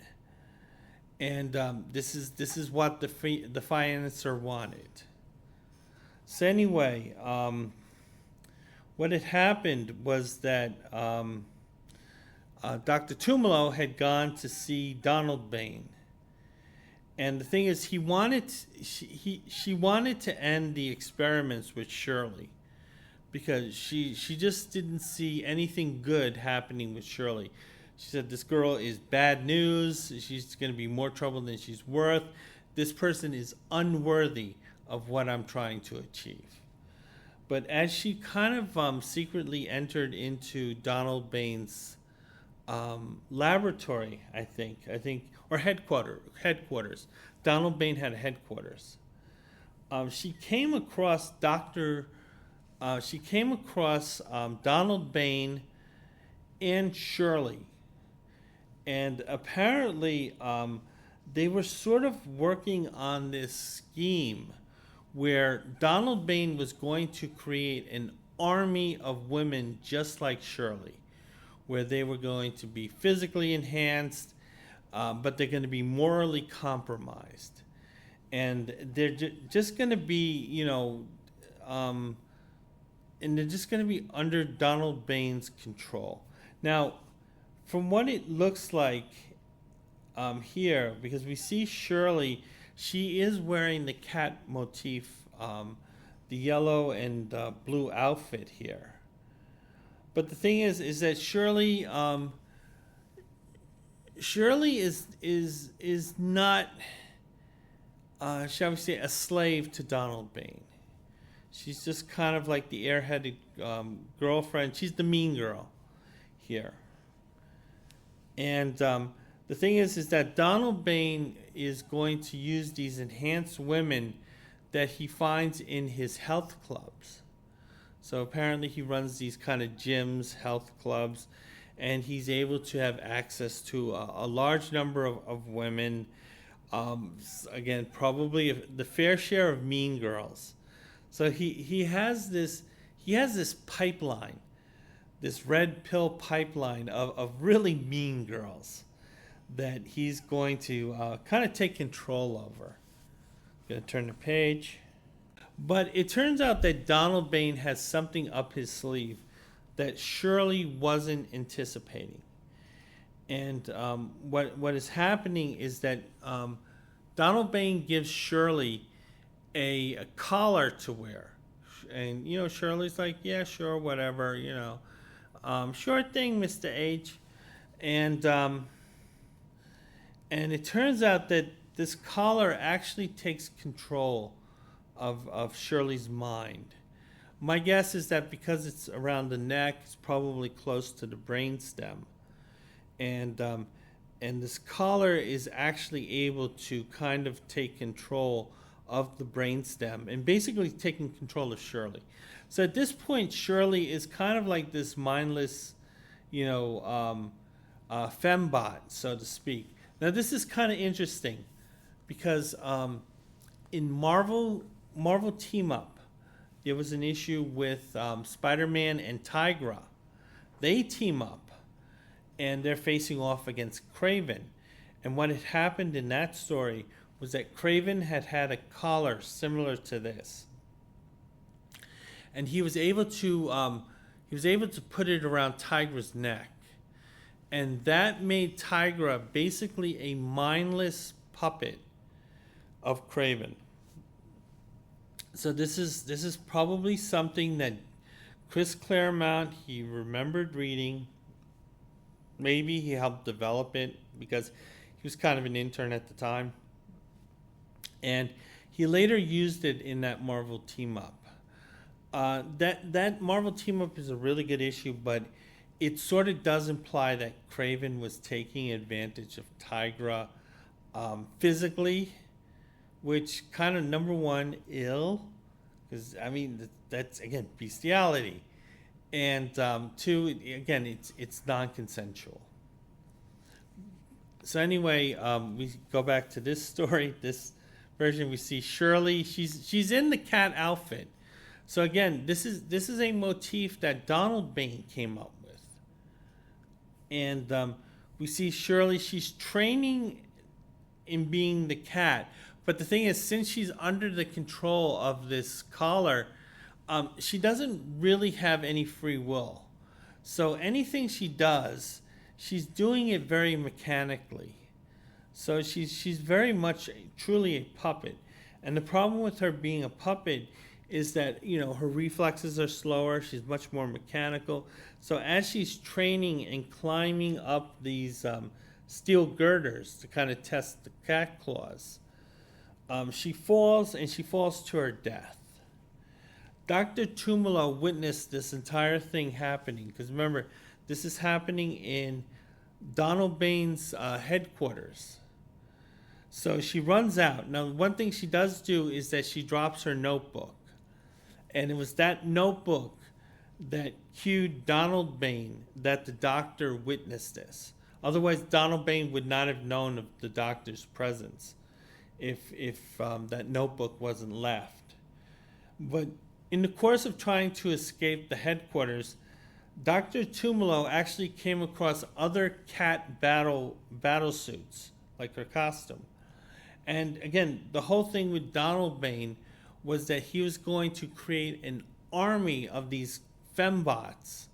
And this is what the financier wanted. So anyway, what had happened was that Dr. Tumalo had gone to see Donald Bain. And the thing is, she wanted to end the experiments with Shirley, because she just didn't see anything good happening with Shirley. She said, this girl is bad news. She's going to be more trouble than she's worth. This person is unworthy of what I'm trying to achieve. But as she kind of secretly entered into Donald Bain's laboratory, I think, or headquarters. Donald Bain had a headquarters. She came across Donald Bain and Shirley, and apparently they were sort of working on this scheme where Donald Bain was going to create an army of women just like Shirley, where they were going to be physically enhanced, but they're going to be morally compromised. And they're just going to be, and they're just going to be under Donald Bain's control. Now, from what it looks like here, because we see Shirley, she is wearing the cat motif, the yellow and blue outfit here. But the thing is that Shirley, Shirley is not, shall we say, a slave to Donald Bain. She's just kind of like the airheaded girlfriend. She's the mean girl here. And the thing is that Donald Bain is going to use these enhanced women that he finds in his health clubs. So apparently he runs these kind of gyms, health clubs, and he's able to have access to a large number of women. Again, probably the fair share of mean girls. So he has this pipeline, this red pill pipeline of really mean girls that he's going to kind of take control over. Gonna turn the page. But it turns out that Donald Bain has something up his sleeve that Shirley wasn't anticipating. And what is happening is that Donald Bain gives Shirley a collar to wear. And, Shirley's like, yeah, sure, whatever, sure thing, Mr. H. And it turns out that this collar actually takes control of Shirley's mind. My guess is that because it's around the neck, it's probably close to the brainstem. And this collar is actually able to kind of take control of the brainstem and basically taking control of Shirley. So at this point, Shirley is kind of like this mindless, fembot, so to speak. Now this is kind of interesting because in Marvel Team Up, there was an issue with Spider-Man and Tigra. They team up, and they're facing off against Kraven. And what had happened in that story was that Kraven had a collar similar to this, and he was able to put it around Tigra's neck, and that made Tigra basically a mindless puppet of Kraven. So this is probably something that Chris Claremont, he remembered reading. Maybe he helped develop it because he was kind of an intern at the time. And he later used it in that Marvel Team Up. That Marvel Team Up is a really good issue, but it sort of does imply that Kraven was taking advantage of Tigra physically, which kind of, number one, ill, because that's again bestiality, and two, again, it's non-consensual. So anyway, we go back to this story, this version. We see Shirley. She's in the cat outfit. So again, this is a motif that Donald Bain came up with, and we see Shirley. She's training in being the cat. But the thing is, since she's under the control of this collar, she doesn't really have any free will. So anything she does, she's doing it very mechanically. So she's very much truly a puppet. And the problem with her being a puppet is that, her reflexes are slower. She's much more mechanical. So as she's training and climbing up these steel girders to kind of test the cat claws, she falls, and she falls to her death. Dr. Tumalo witnessed this entire thing happening, because remember, this is happening in Donald Bain's headquarters. So she runs out. Now, one thing she does do is that she drops her notebook. And it was that notebook that cued Donald Bain that the doctor witnessed this. Otherwise, Donald Bain would not have known of the doctor's presence if that notebook wasn't left. But in the course of trying to escape the headquarters, Dr. Tumalo actually came across other cat battle suits, like her costume. And again, the whole thing with Donald Bain was that he was going to create an army of these fembots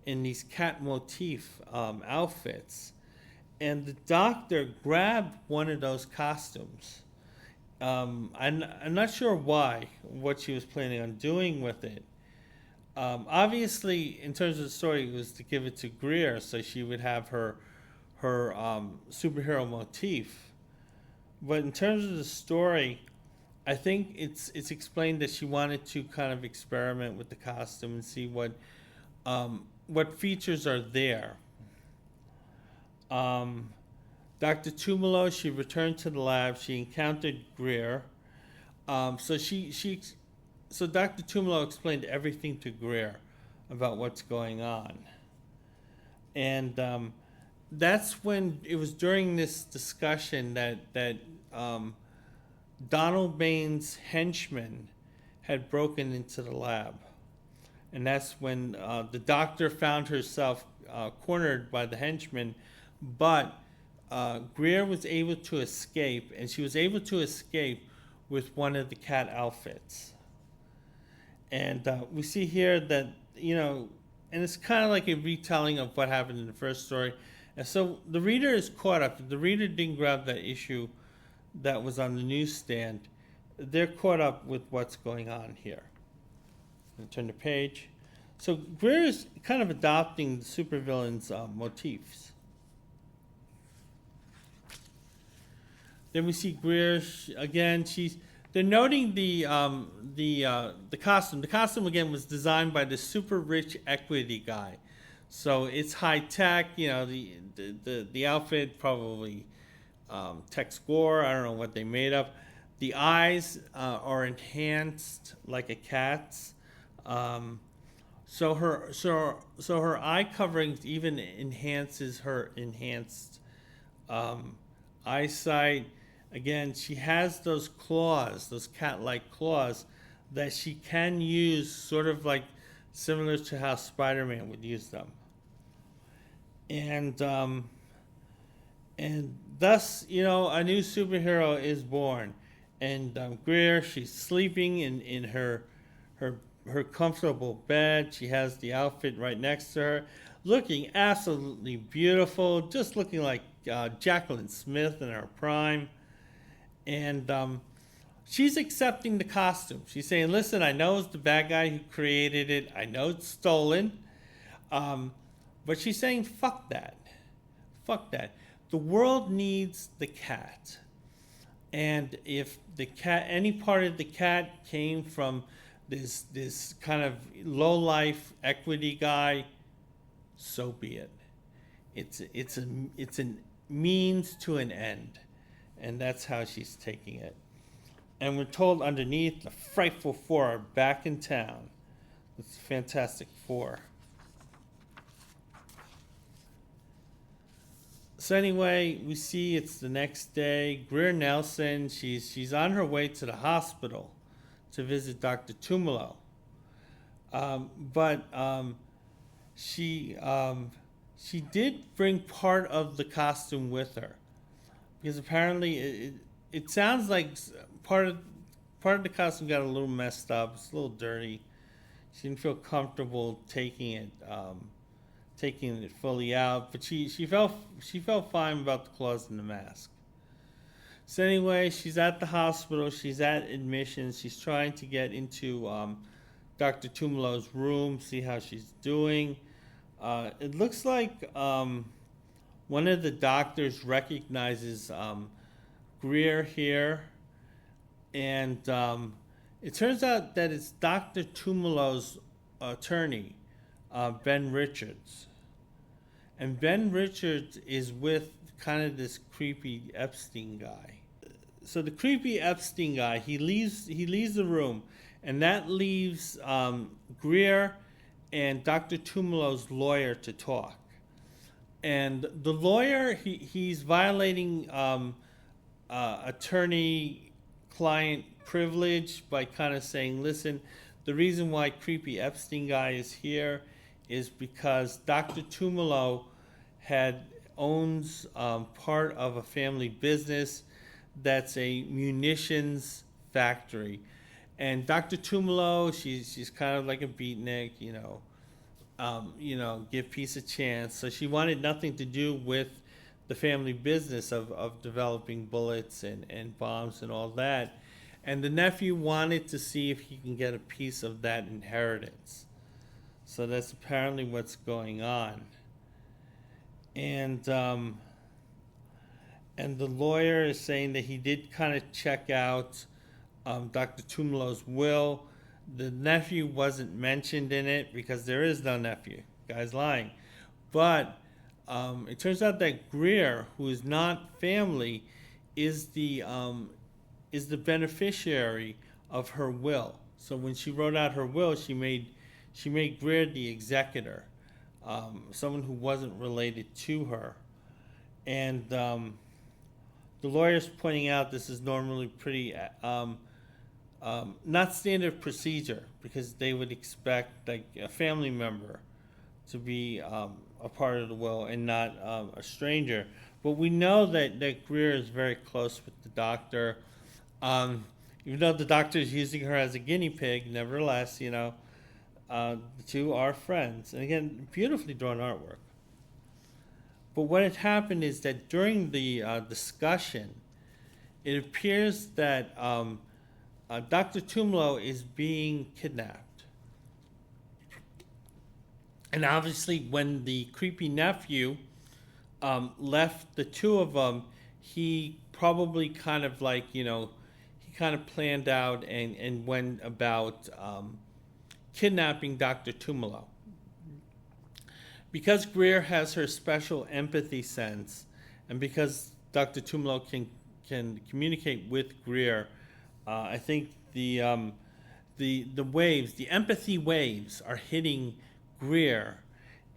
in these cat motif outfits. And the doctor grabbed one of those costumes. I'm not sure what she was planning on doing with it. Obviously, in terms of the story, it was to give it to Greer so she would have her superhero motif. But in terms of the story, I think it's explained that she wanted to kind of experiment with the costume and see what features are there. Dr. Tumalo, she returned to the lab. She encountered Greer. So Dr. Tumalo explained everything to Greer about what's going on. And that's when it was during this discussion that Donald Bain's henchman had broken into the lab. And that's when the doctor found herself cornered by the henchman, but Greer was able to escape, and she was able to escape with one of the cat outfits. And we see here that, and it's kind of like a retelling of what happened in the first story. And so the reader is caught up. If the reader didn't grab that issue that was on the newsstand, they're caught up with what's going on here. Turn the page. So Greer is kind of adopting the supervillain's motifs. Then we see Greer again. They're noting the costume. The costume again was designed by the super rich equity guy, so it's high tech. The outfit probably Tex Gore. I don't know what they made of. The eyes are enhanced like a cat's. So her eye coverings even enhances her enhanced eyesight. Again, she has those claws, those cat-like claws, that she can use sort of like similar to how Spider-Man would use them. And thus, a new superhero is born. And Greer, she's sleeping in her comfortable bed. She has the outfit right next to her, looking absolutely beautiful, just looking like Jacqueline Smith in her prime. And she's accepting the costume. She's saying, listen, I know it's the bad guy who created it. I know it's stolen. But she's saying, fuck that. Fuck that. The world needs the cat. And if the cat, any part of the cat came from this kind of low-life equity guy, so be it. It's a means to an end. And that's how she's taking it. And we're told underneath, the Frightful Four are back in town. It's Fantastic Four. So anyway, we see it's the next day. Greer Nelson, she's on her way to the hospital to visit Dr. Tumalo. But she did bring part of the costume with her. Because apparently it sounds like part of the costume got a little messed up. It's a little dirty. She didn't feel comfortable taking it fully out. But she felt fine about the claws and the mask. So anyway, she's at the hospital. She's at admissions. She's trying to get into Dr. Tumalo's room, see how she's doing. It looks like one of the doctors recognizes Greer here, and it turns out that it's Dr. Tumalo's attorney, Ben Richards. And Ben Richards is with kind of this creepy Epstein guy. So the creepy Epstein guy, he leaves the room, and that leaves Greer and Dr. Tumalo's lawyer to talk. And the lawyer, he's violating attorney-client privilege by kind of saying, listen, the reason why creepy Epstein guy is here is because Dr. Tumalo owns part of a family business that's a munitions factory. And Dr. Tumalo, she's kind of like a beatnik, give peace a chance. So she wanted nothing to do with the family business of developing bullets and bombs and all that. And the nephew wanted to see if he can get a piece of that inheritance. So that's apparently what's going on. And the lawyer is saying that he did kind of check out Dr. Tumalo's will. The nephew wasn't mentioned in it because there is no nephew. Guy's lying. But it turns out that Greer, who is not family, is the beneficiary of her will. So when she wrote out her will, she made Greer the executor, someone who wasn't related to her. And the lawyer's pointing out this is normally pretty not standard procedure, because they would expect like a family member to be a part of the will and not a stranger. But we know that Greer is very close with the doctor. Even though the doctor is using her as a guinea pig, nevertheless, the two are friends. And again, beautifully drawn artwork. But what had happened is that during the discussion, it appears that Dr. Tumalo is being kidnapped. And obviously, when the creepy nephew left the two of them, he probably kind of he kind of planned out and went about kidnapping Dr. Tumalo. Because Greer has her special empathy sense, and because Dr. Tumalo can communicate with Greer, I think the waves, the empathy waves, are hitting Greer,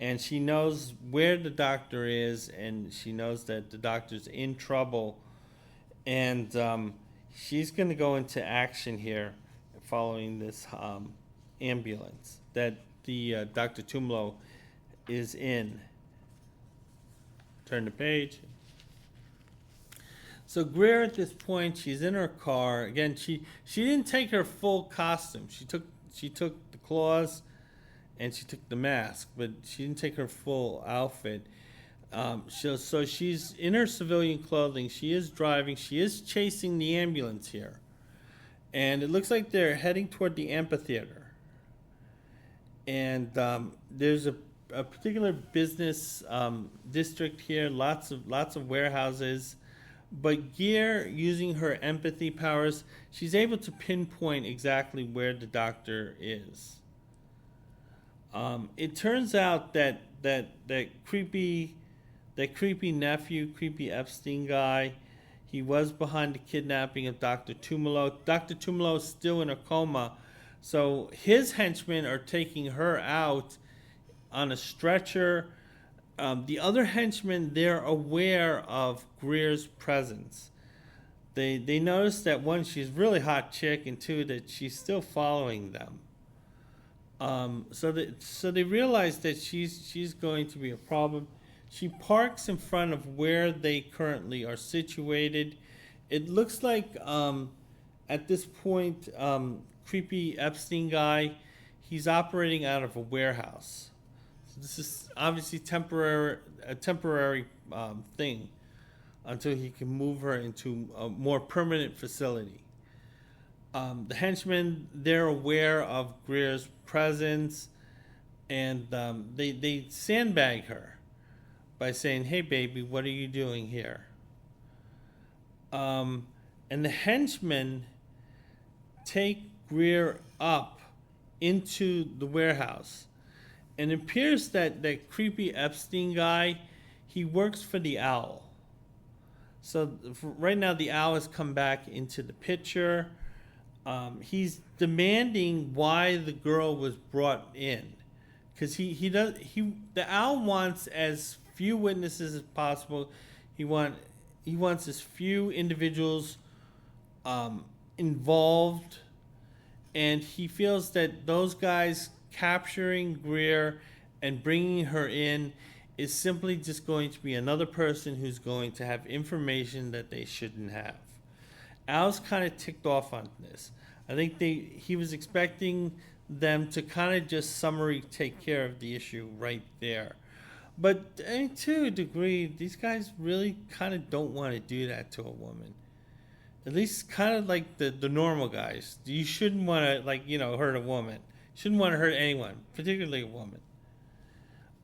and she knows where the doctor is, and she knows that the doctor's in trouble, and she's going to go into action here following this ambulance that the Dr. Tumalo is in. Turn the page. So Greer, at this point, she's in her car. Again, she didn't take her full costume. She took the claws and she took the mask, but she didn't take her full outfit. So she's in her civilian clothing. She is driving. She is chasing the ambulance here. And it looks like they're heading toward the amphitheater. And there's a particular business district here, lots of warehouses. But Greer, using her empathy powers, she's able to pinpoint exactly where the doctor is. It turns out that creepy nephew, creepy Epstein guy, he was behind the kidnapping of Dr. Tumalo. Dr. Tumalo is still in a coma, so his henchmen are taking her out on a stretcher. The other henchmen, they're aware of Greer's presence. They notice that, one, she's a really hot chick, and two, that she's still following them. So they realize that she's going to be a problem. She parks in front of where they currently are situated. It looks like at this point, creepy Epstein guy, he's operating out of a warehouse. So this is obviously a temporary thing until he can move her into a more permanent facility. The henchmen, they're aware of Greer's presence, and they sandbag her by saying, "Hey, baby, what are you doing here?" And the henchmen take Greer up into the warehouse. And it appears that creepy Epstein guy, he works for the Owl. So right now the Owl has come back into the picture. He's demanding why the girl was brought in, because the Owl wants as few witnesses as possible. He wants as few individuals involved, and he feels that those guys capturing Greer and bringing her in is simply just going to be another person who's going to have information that they shouldn't have. Al's kind of ticked off on this. I think he was expecting them to kind of just summary take care of the issue right there. But to a degree, these guys really kind of don't want to do that to a woman. At least kind of like the normal guys. You shouldn't want to, like, hurt a woman. You shouldn't want to hurt anyone, particularly a woman.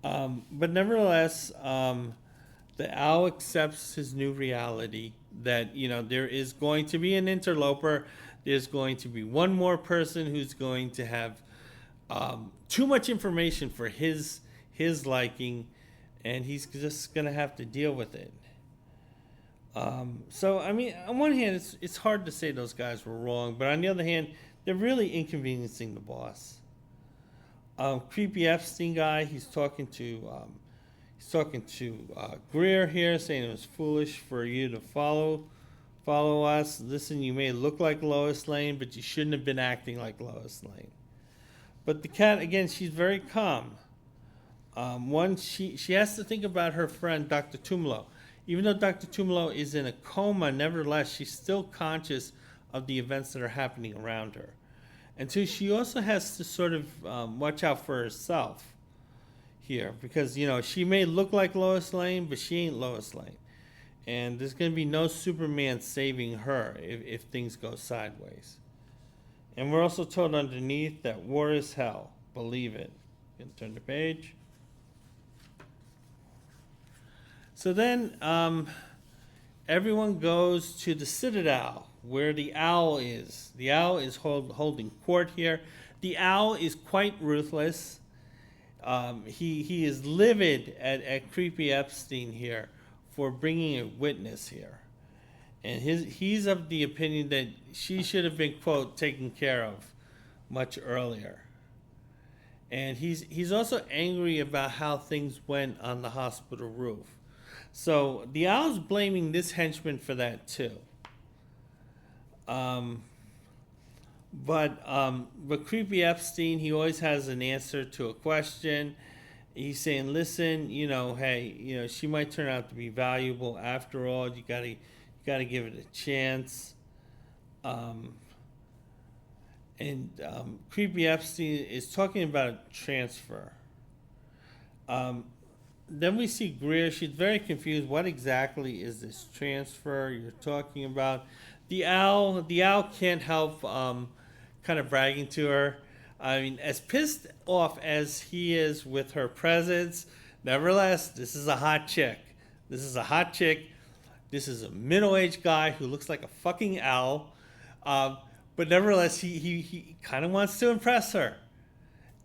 But nevertheless, the owl accepts his new reality that, there is going to be an interloper. There's going to be one more person who's going to have too much information for his liking, and he's just going to have to deal with it. So, I mean, on one hand, it's hard to say those guys were wrong, but on the other hand, they're really inconveniencing the boss. Creepy Epstein guy, he's talking to Greer here, saying it was foolish for you to follow us. Listen, you may look like Lois Lane, but you shouldn't have been acting like Lois Lane. But the cat, again, she's very calm. She has to think about her friend, Dr. Tumalo. Even though Dr. Tumalo is in a coma, nevertheless, she's still conscious of the events that are happening around her. And so she also has to sort of watch out for herself here, because, she may look like Lois Lane, but she ain't Lois Lane. And there's going to be no Superman saving her if things go sideways. And we're also told underneath that war is hell. Believe it. You can turn the page. So then everyone goes to the Citadel, where the owl is. The owl is holding court here. The owl is quite ruthless. He is livid at Creepy Epstein here for bringing a witness here. And he's of the opinion that she should have been, quote, taken care of much earlier. And he's also angry about how things went on the hospital roof. So the owl's blaming this henchman for that too. But Creepy Epstein, he always has an answer to a question. He's saying, listen, hey, she might turn out to be valuable after all. You gotta give it a chance. Creepy Epstein is talking about a transfer. Then we see Greer. She's very confused. What exactly is this transfer you're talking about? The owl can't help kind of bragging to her. I mean, as pissed off as he is with her presence, nevertheless, this is a hot chick. This is a middle-aged guy who looks like a fucking owl. But nevertheless, he kind of wants to impress her.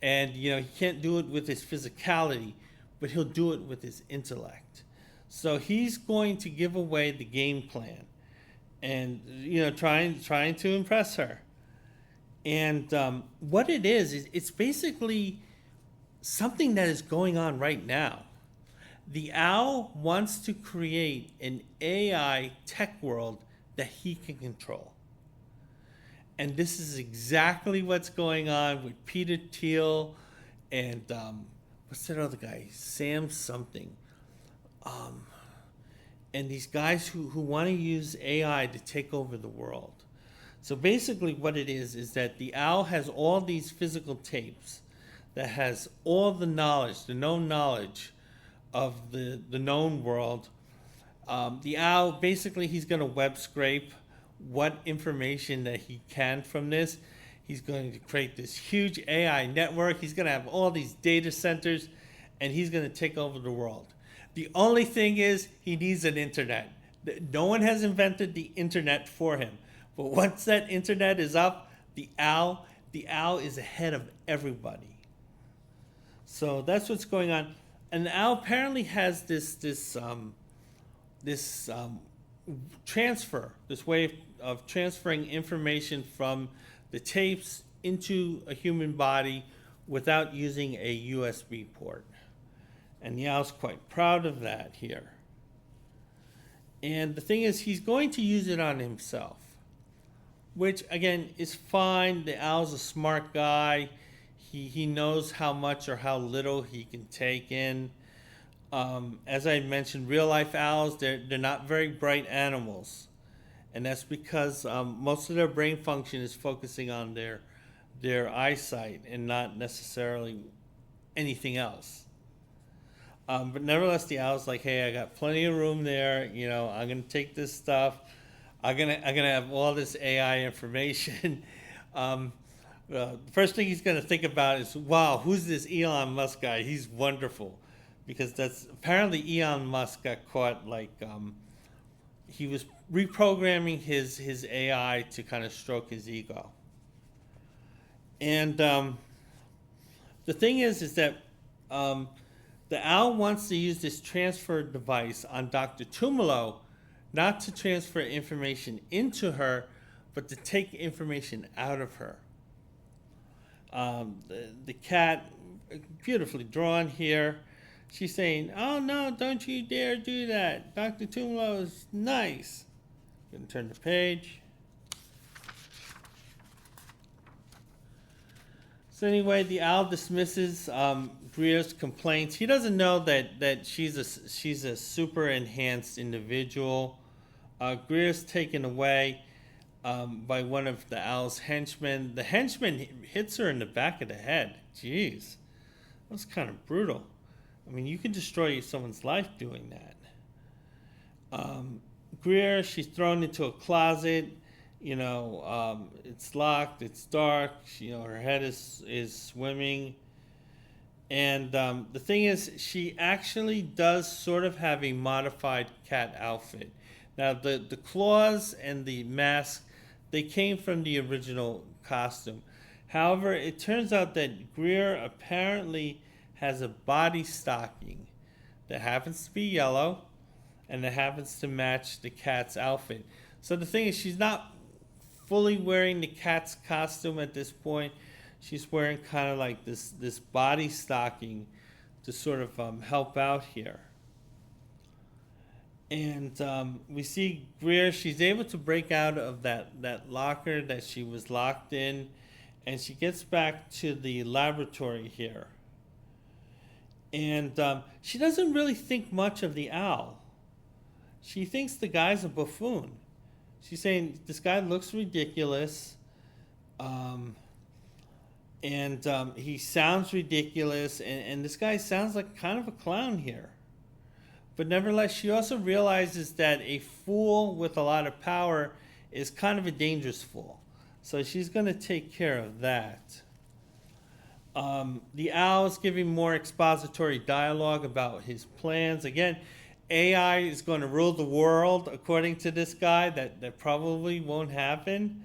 And, he can't do it with his physicality, but he'll do it with his intellect. So he's going to give away the game plan and, trying to impress her. And what it is it's basically something that is going on right now. The owl wants to create an AI tech world that he can control. And this is exactly what's going on with Peter Thiel and what's that other guy? Sam something. And these guys who want to use AI to take over the world. So basically what it is that the owl has all these physical tapes that has all the knowledge, the known knowledge of the known world. The owl, basically he's going to web scrape what information that he can from this. He's going to create this huge AI network. He's going to have all these data centers, and he's going to take over the world. The only thing is he needs an internet. No one has invented the internet for him. But once that internet is up, the owl is ahead of everybody. So that's what's going on. And the owl apparently has this transfer, this way of transferring information from the tapes into a human body without using a USB port. And the owl's quite proud of that here. And the thing is, he's going to use it on himself, which again is fine. The owl's a smart guy. He knows how much or how little he can take in. As I mentioned, real life owls, they're not very bright animals. and that's because most of their brain function is focusing on their eyesight and not necessarily anything else. But nevertheless, the owl's like, "Hey, I got plenty of room there. You know, I'm gonna take this stuff. I'm gonna have all this AI information." The first thing he's gonna think about is, "Wow, who's this Elon Musk guy? He's wonderful," because that's apparently Elon Musk got caught he was reprogramming his AI to kind of stroke his ego. And the thing is that the owl wants to use this transfer device on Dr. Tumalo, not to transfer information into her, but to take information out of her. The cat, beautifully drawn here, she's saying, "Oh no, don't you dare do that. Dr. Tumalo is nice." I'm going to turn the page. So anyway, the owl dismisses Greer's complaints. He doesn't know that she's a super enhanced individual. Greer's taken away by one of the owl's henchmen. The henchman hits her in the back of the head. Jeez, that was kind of brutal. I mean, you can destroy someone's life doing that. Greer, she's thrown into a closet. You know, it's locked, it's dark, you know, her head is swimming. And the thing is, she actually does sort of have a modified cat outfit. Now, the claws and the mask, they came from the original costume. However, it turns out that Greer apparently has a body stocking that happens to be yellow and that happens to match the cat's outfit. So the thing is, she's not fully wearing the cat's costume at this point. She's wearing kind of like this body stocking to sort of help out here. And we see Greer, she's able to break out of that locker that she was locked in, and she gets back to the laboratory here. And she doesn't really think much of the owl. She thinks the guy's a buffoon. She's saying, this guy looks ridiculous, and he sounds ridiculous, and this guy sounds like kind of a clown here. But nevertheless, she also realizes that a fool with a lot of power is kind of a dangerous fool. So she's going to take care of that. The owl is giving more expository dialogue about his plans. Again, AI is going to rule the world, according to this guy. That probably won't happen.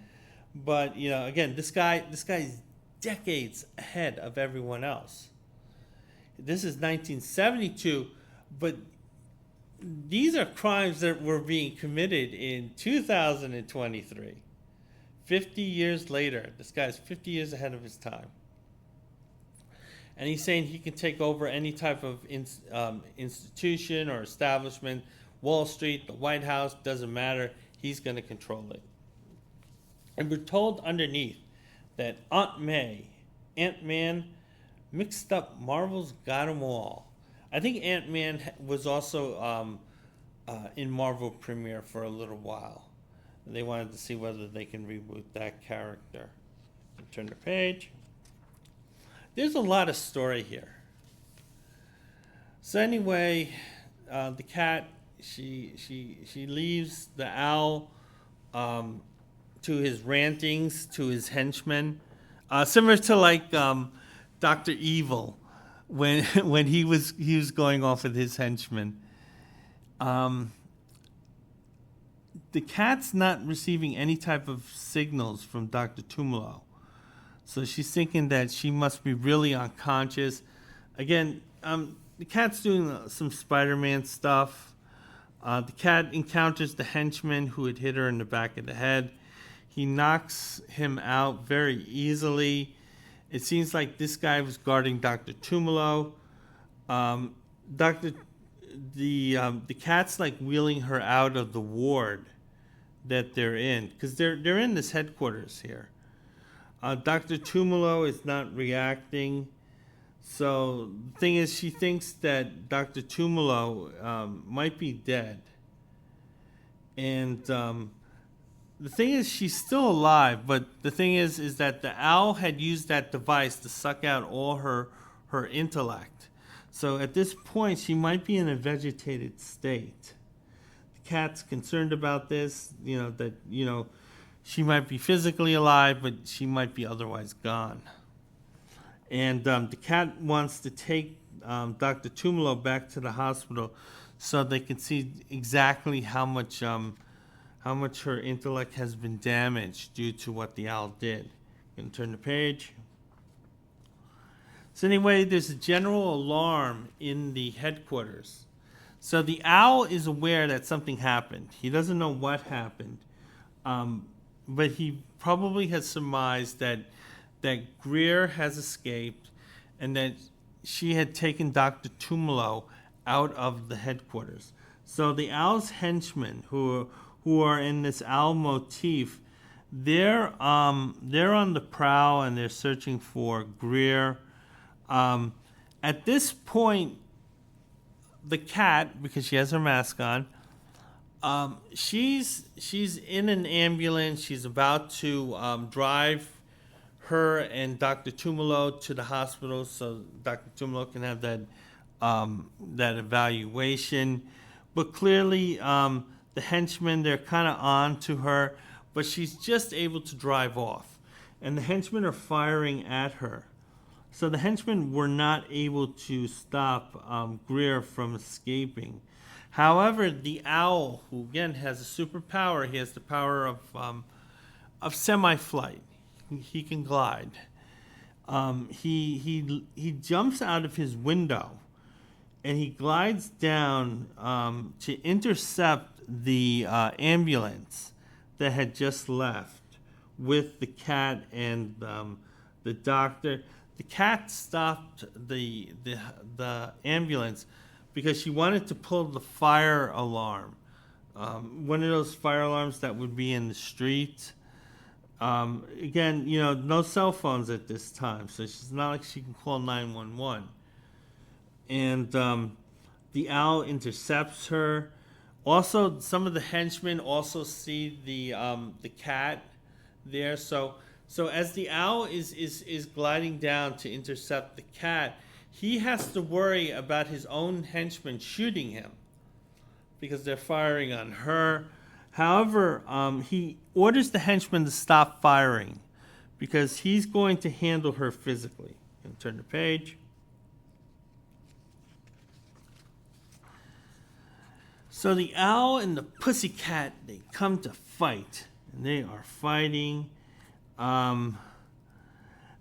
But, you know, again, this guy is decades ahead of everyone else. This is 1972, but these are crimes that were being committed in 2023. 50 years later. This guy's 50 years ahead of his time. And he's saying he can take over any type of institution or establishment. Wall Street, the White House, doesn't matter. He's going to control it. And we're told underneath that Ant-Man mixed up Marvel's Got 'Em All. I think Ant-Man was also in Marvel Premiere for a little while. They wanted to see whether they can reboot that character. Turn the page. There's a lot of story here. So anyway, the cat, she leaves the owl to his rantings, to his henchmen, similar to like Dr. Evil when he was going off with his henchmen. The cat's not receiving any type of signals from Dr. Tumalo. So she's thinking that she must be really unconscious. Again, the cat's doing some Spider-Man stuff. The cat encounters the henchman who had hit her in the back of the head. He knocks him out very easily. It seems like this guy was guarding Dr. Tumalo. The cat's like wheeling her out of the ward that they're in, because they're in this headquarters here. Dr. Tumalo is not reacting. So the thing is, she thinks that Dr. Tumalo might be dead. And the thing is, she's still alive, but the thing is that the owl had used that device to suck out all her intellect. So at this point, she might be in a vegetated state. The cat's concerned about this, that, she might be physically alive, but she might be otherwise gone. And the cat wants to take Dr. Tumalo back to the hospital so they can see exactly how much her intellect has been damaged due to what the owl did. You can turn the page. So anyway, there's a general alarm in the headquarters. So the owl is aware that something happened. He doesn't know what happened, but he probably has surmised that Greer has escaped and that she had taken Dr. Tumalo out of the headquarters. So the owl's henchmen, who are in this owl motif, they're on the prowl and they're searching for Greer. At this point, the cat, because she has her mask on, she's in an ambulance. She's about to drive her and Dr. Tumalo to the hospital so Dr. Tumalo can have that evaluation. But clearly, the henchmen, they're kind of on to her, but she's just able to drive off. And the henchmen are firing at her. So the henchmen were not able to stop Greer from escaping. However, the owl, who again has a superpower, he has the power of semi-flight. He can glide. He jumps out of his window, and he glides down to intercept the ambulance that had just left with the cat and the doctor. The cat stopped the ambulance because she wanted to pull the fire alarm, one of those fire alarms that would be in the street. Again, no cell phones at this time, so it's not like she can call 911. And the owl intercepts her. Also, some of the henchmen also see the cat there. So as the owl is gliding down to intercept the cat, he has to worry about his own henchmen shooting him because they're firing on her. However, he orders the henchmen to stop firing because he's going to handle her physically. And turn the page. So the owl and the pussycat, they come to fight, and they are fighting.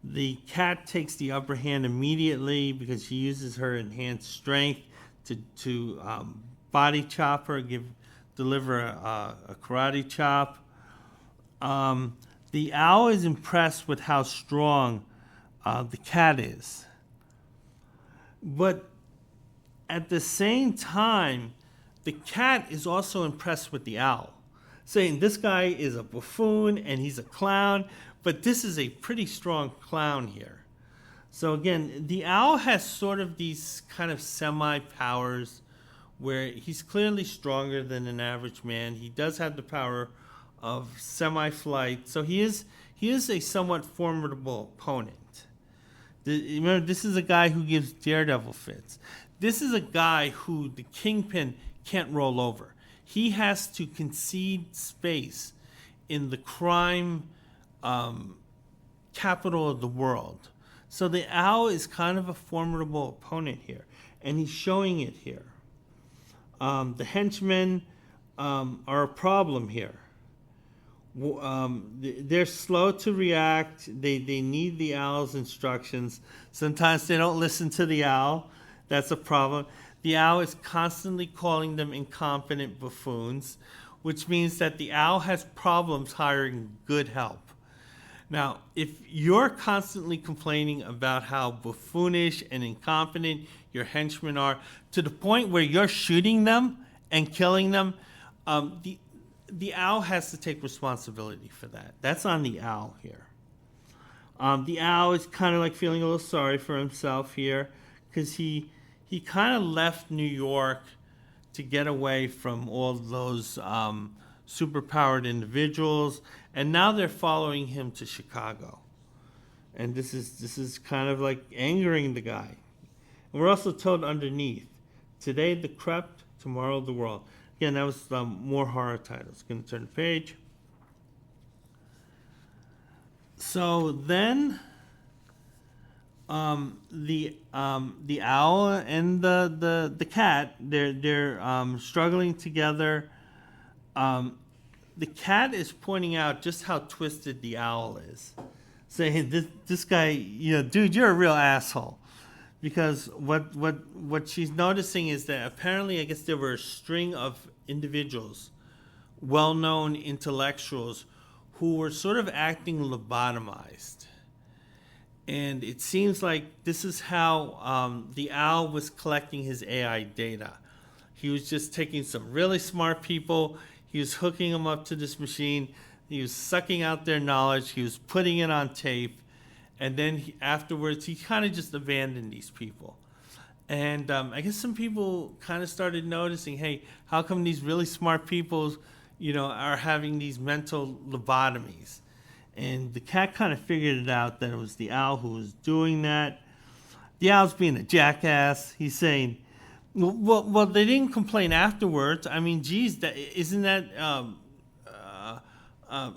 The cat takes the upper hand immediately because she uses her enhanced strength to body chop her, deliver a karate chop. The owl is impressed with how strong the cat is. But at the same time, the cat is also impressed with the owl, saying this guy is a buffoon and he's a clown, but this is a pretty strong clown here. So again, the owl has sort of these kind of semi-powers where he's clearly stronger than an average man. He does have the power of semi-flight, so he is a somewhat formidable opponent. Remember, this is a guy who gives daredevil fits. This is a guy who the kingpin can't roll over. He has to concede space in the crime capital of the world. So the owl is kind of a formidable opponent here, and he's showing it here. The henchmen are a problem here. They're slow to react. They need the owl's instructions. Sometimes they don't listen to the owl. That's a problem. The owl is constantly calling them incompetent buffoons, which means that the owl has problems hiring good help. Now, if you're constantly complaining about how buffoonish and incompetent your henchmen are, to the point where you're shooting them and killing them, the owl has to take responsibility for that. That's on the owl here. The owl is kind of like feeling a little sorry for himself here because he kind of left New York to get away from all those superpowered individuals, and now they're following him to Chicago. And this is kind of like angering the guy. And we're also told underneath, today the Crypt, tomorrow the world. Again, that was more horror titles. Going to turn the page. So then, the owl and the cat, they're struggling together. The cat is pointing out just how twisted the owl is, saying this guy, dude, you're a real asshole. Because what she's noticing is that apparently, I guess there were a string of individuals, well-known intellectuals, who were sort of acting lobotomized. And it seems like this is how the owl was collecting his AI data. He was just taking some really smart people, he was hooking them up to this machine, he was sucking out their knowledge, he was putting it on tape, and then afterwards he kind of just abandoned these people. And I guess some people kind of started noticing, hey, how come these really smart people, are having these mental lobotomies? And the cat kind of figured it out that it was the owl who was doing that. The owl's being a jackass. He's saying, well, they didn't complain afterwards. I mean, geez, isn't that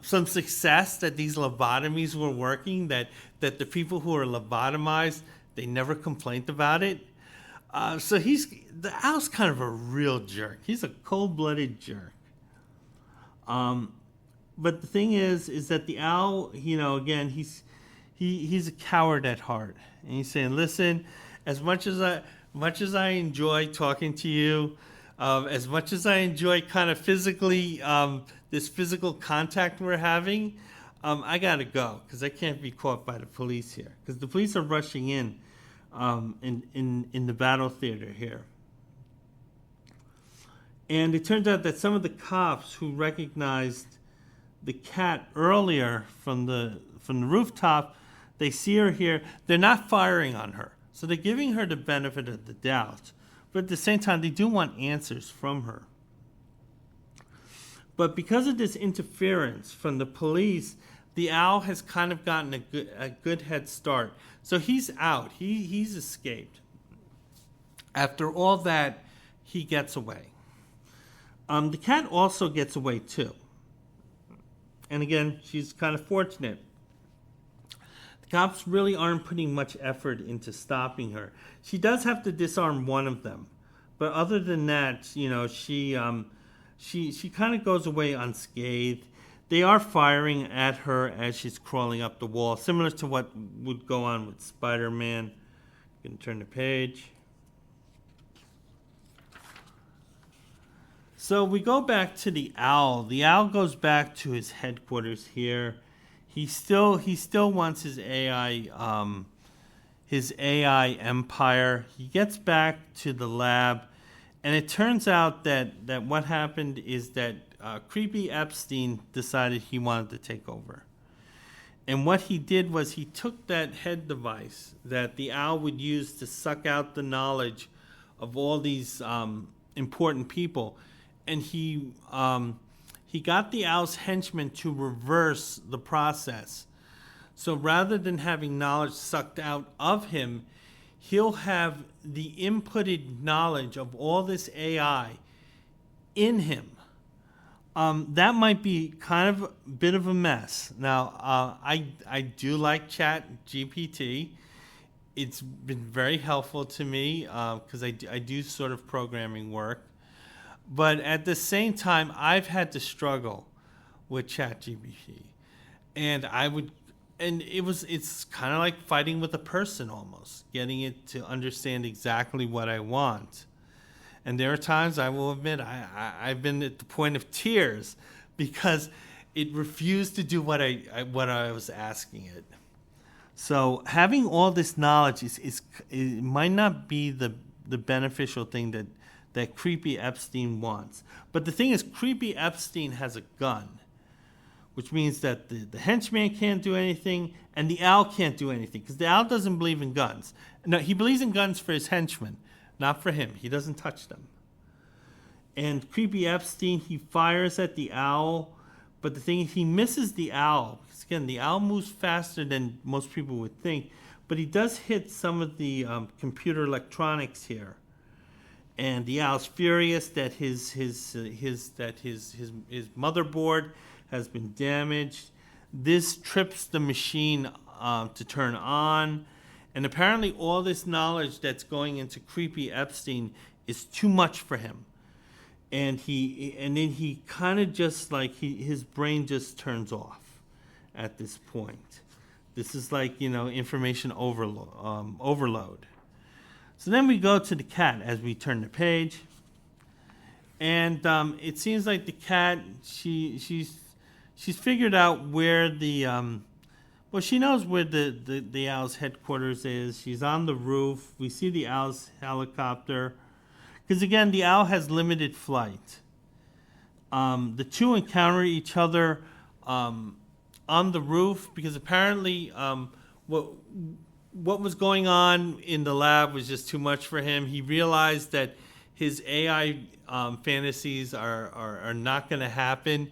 some success that these lobotomies were working, that the people who are lobotomized, they never complained about it? So the owl's kind of a real jerk. He's a cold-blooded jerk. But the thing is that the owl, again, he's a coward at heart, and he's saying, listen, as much as I enjoy talking to you, as much as I enjoy kind of physically this physical contact we're having, I gotta go because I can't be caught by the police here, because the police are rushing in the battle theater here. And it turns out that some of the cops who recognized the cat earlier from the rooftop, they see her here. They're not firing on her, so they're giving her the benefit of the doubt. But at the same time, they do want answers from her. But because of this interference from the police, the owl has kind of gotten a good head start. So he's out. He's escaped. After all that, he gets away. The cat also gets away too. And again, she's kind of fortunate. The cops really aren't putting much effort into stopping her. She does have to disarm one of them, but other than that, she kind of goes away unscathed. They are firing at her as she's crawling up the wall, similar to what would go on with Spider-Man. You can turn the page. So we go back to the owl. The owl goes back to his headquarters here. He still wants his AI empire. He gets back to the lab, and it turns out that what happened is that Creepy Epstein decided he wanted to take over. And what he did was he took that head device that the owl would use to suck out the knowledge of all these important people, and he got the owl's henchmen to reverse the process. So rather than having knowledge sucked out of him, he'll have the inputted knowledge of all this AI in him. That might be kind of a bit of a mess. Now, I do like ChatGPT. It's been very helpful to me because I do sort of programming work. But at the same time, I've had to struggle with ChatGPT, and it's kind of like fighting with a person almost, getting it to understand exactly what I want. And there are times, I will admit, I've been at the point of tears because it refused to do what I was asking it. So having all this knowledge it might not be the beneficial thing that Creepy Epstein wants. But the thing is, Creepy Epstein has a gun, which means that the henchman can't do anything and the owl can't do anything, because the owl doesn't believe in guns. No, he believes in guns for his henchmen, not for him. He doesn't touch them. And Creepy Epstein, he fires at the owl, but the thing is, he misses the owl. Because again, the owl moves faster than most people would think, but he does hit some of the computer electronics here. And the owl's furious that his motherboard has been damaged. This trips the machine to turn on, and apparently all this knowledge that's going into Creepy Epstein is too much for him. And then he kind of just like his brain just turns off at this point. This is like, information overload. So then we go to the cat as we turn the page, and it seems like the cat she's figured out where she knows where the owl's headquarters is. She's on the roof. We see the owl's helicopter. Because again, the owl has limited flight. The two encounter each other on the roof because apparently what was going on in the lab was just too much for him. He realized that his AI fantasies are not going to happen.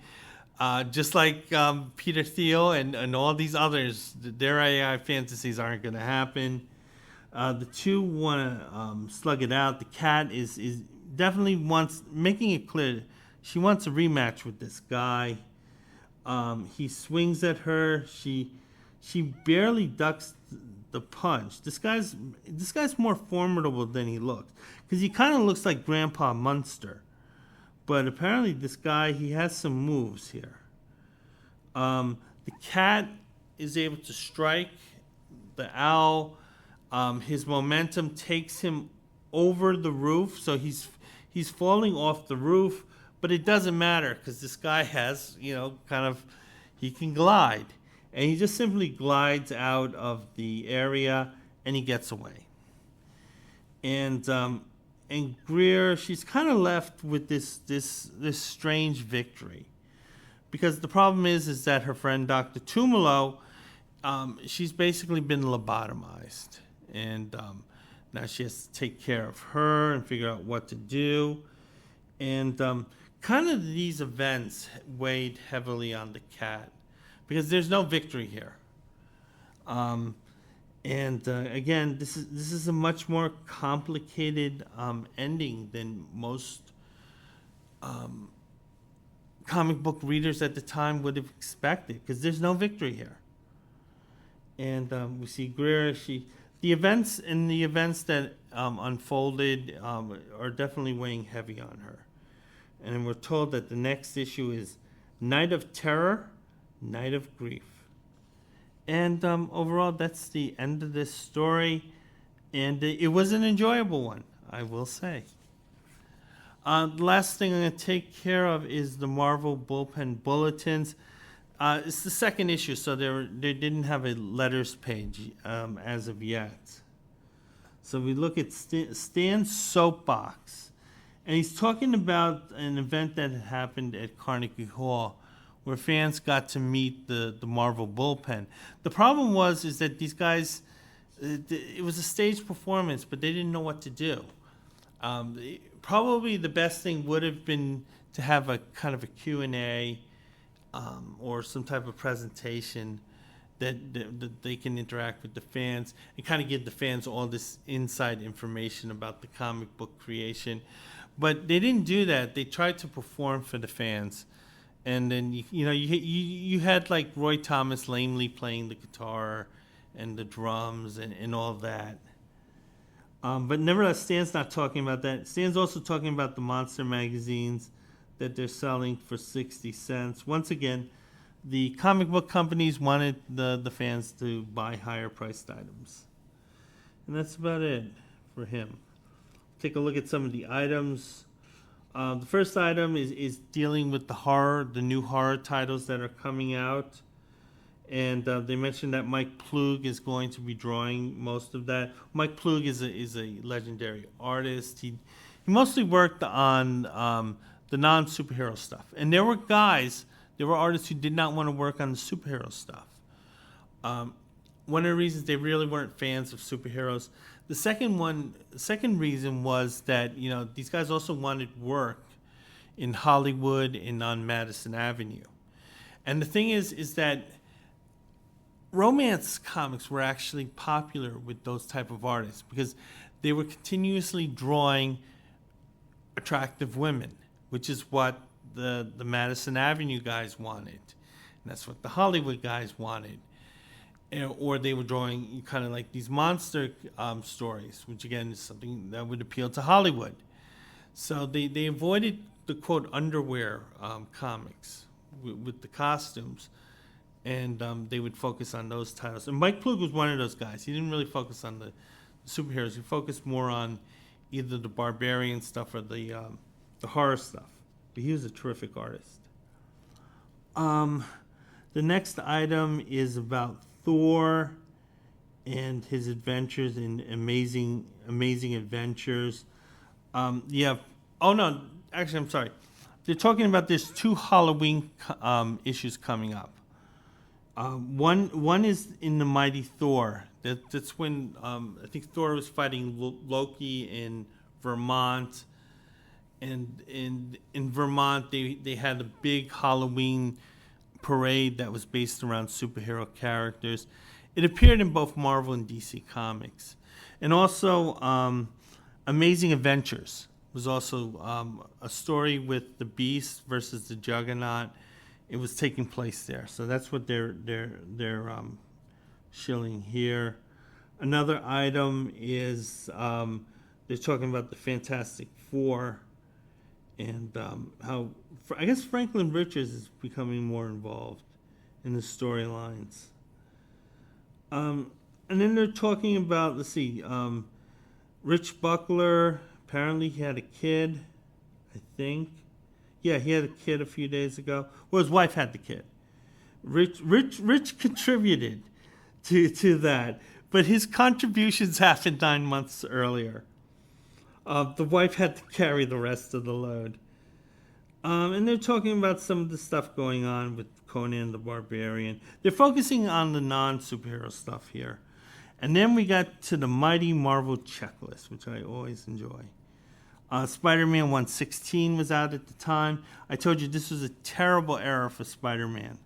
Just like Peter Thiel and all these others, their AI fantasies aren't going to happen. The two want to slug it out. The cat is definitely making it clear she wants a rematch with this guy. He swings at her. She barely ducks the punch. This guy's more formidable than he looks because he kind of looks like Grandpa Munster. But apparently this guy, he has some moves here. The cat is able to strike the owl. His momentum takes him over the roof, so he's falling off the roof, but it doesn't matter because this guy has, he can glide. And he just simply glides out of the area and he gets away. And Greer, she's kind of left with this strange victory. Because the problem is that her friend Dr. Tumalo, she's basically been lobotomized. And now she has to take care of her and figure out what to do. And kind of these events weighed heavily on the cat because there's no victory here. Again, this is a much more complicated ending than most comic book readers at the time would have expected because there's no victory here. And we see Greer, the events that unfolded are definitely weighing heavy on her. And we're told that the next issue is Night of Terror, Night of Grief. And overall, that's the end of this story. And it was an enjoyable one, I will say. The last thing I'm going to take care of is the Marvel Bullpen Bulletins. It's the second issue, so they didn't have a letters page as of yet. So we look at Stan's soapbox. And he's talking about an event that had happened at Carnegie Hall where fans got to meet the Marvel Bullpen. The problem is that these guys, it was a stage performance, but they didn't know what to do. Probably the best thing would have been to have a kind of a Q&A or some type of presentation that they can interact with the fans and kind of give the fans all this inside information about the comic book creation. But they didn't do that. They tried to perform for the fans. And then, you had like Roy Thomas lamely playing the guitar and the drums and all that. But nevertheless, Stan's not talking about that. Stan's also talking about the monster magazines that they're selling for 60 cents. Once again, the comic book companies wanted the fans to buy higher priced items. And that's about it for him. Take a look at some of the items. The first item is dealing with the new horror titles that are coming out. And they mentioned that Mike Plug is going to be drawing most of that. Mike Plug is a legendary artist. He mostly worked on the non-superhero stuff. And there were artists who did not want to work on the superhero stuff. One of the reasons they really weren't fans of superheroes. The second reason was that these guys also wanted work in Hollywood and on Madison Avenue. And the thing is that romance comics were actually popular with those type of artists because they were continuously drawing attractive women, which is what the Madison Avenue guys wanted. And that's what the Hollywood guys wanted. Or they were drawing kind of like these monster stories, which again is something that would appeal to Hollywood. So they avoided the quote underwear comics with the costumes, and they would focus on those titles. And Mike Ploog was one of those guys. He didn't really focus on the superheroes. He focused more on either the barbarian stuff or the horror stuff. But he was a terrific artist. The next item is about Thor and his adventures in amazing adventures. Yeah. Oh no, actually, I'm sorry. They're talking about there's 2 Halloween issues coming up. One is in the Mighty Thor. That's when I think Thor was fighting Loki in Vermont, and in Vermont they had a big Halloween parade that was based around superhero characters. It appeared in both Marvel and DC Comics. And also Amazing Adventures was also a story with the Beast versus the Juggernaut. It was taking place there. So that's what they're shilling here. Another item is they're talking about the Fantastic Four and how I guess Franklin Richards is becoming more involved in the storylines. And then they're talking about, let's see, Rich Buckler, apparently he had a kid, I think. Yeah, he had a kid a few days ago. Well, his wife had the kid. Rich contributed to that, but his contributions happened 9 months earlier. The wife had to carry the rest of the load. And they're talking about some of the stuff going on with Conan the Barbarian. They're focusing on the non-superhero stuff here. And then we got to the Mighty Marvel Checklist, which I always enjoy. Spider-Man 116 was out at the time. I told you this was a terrible era for Spider-Man.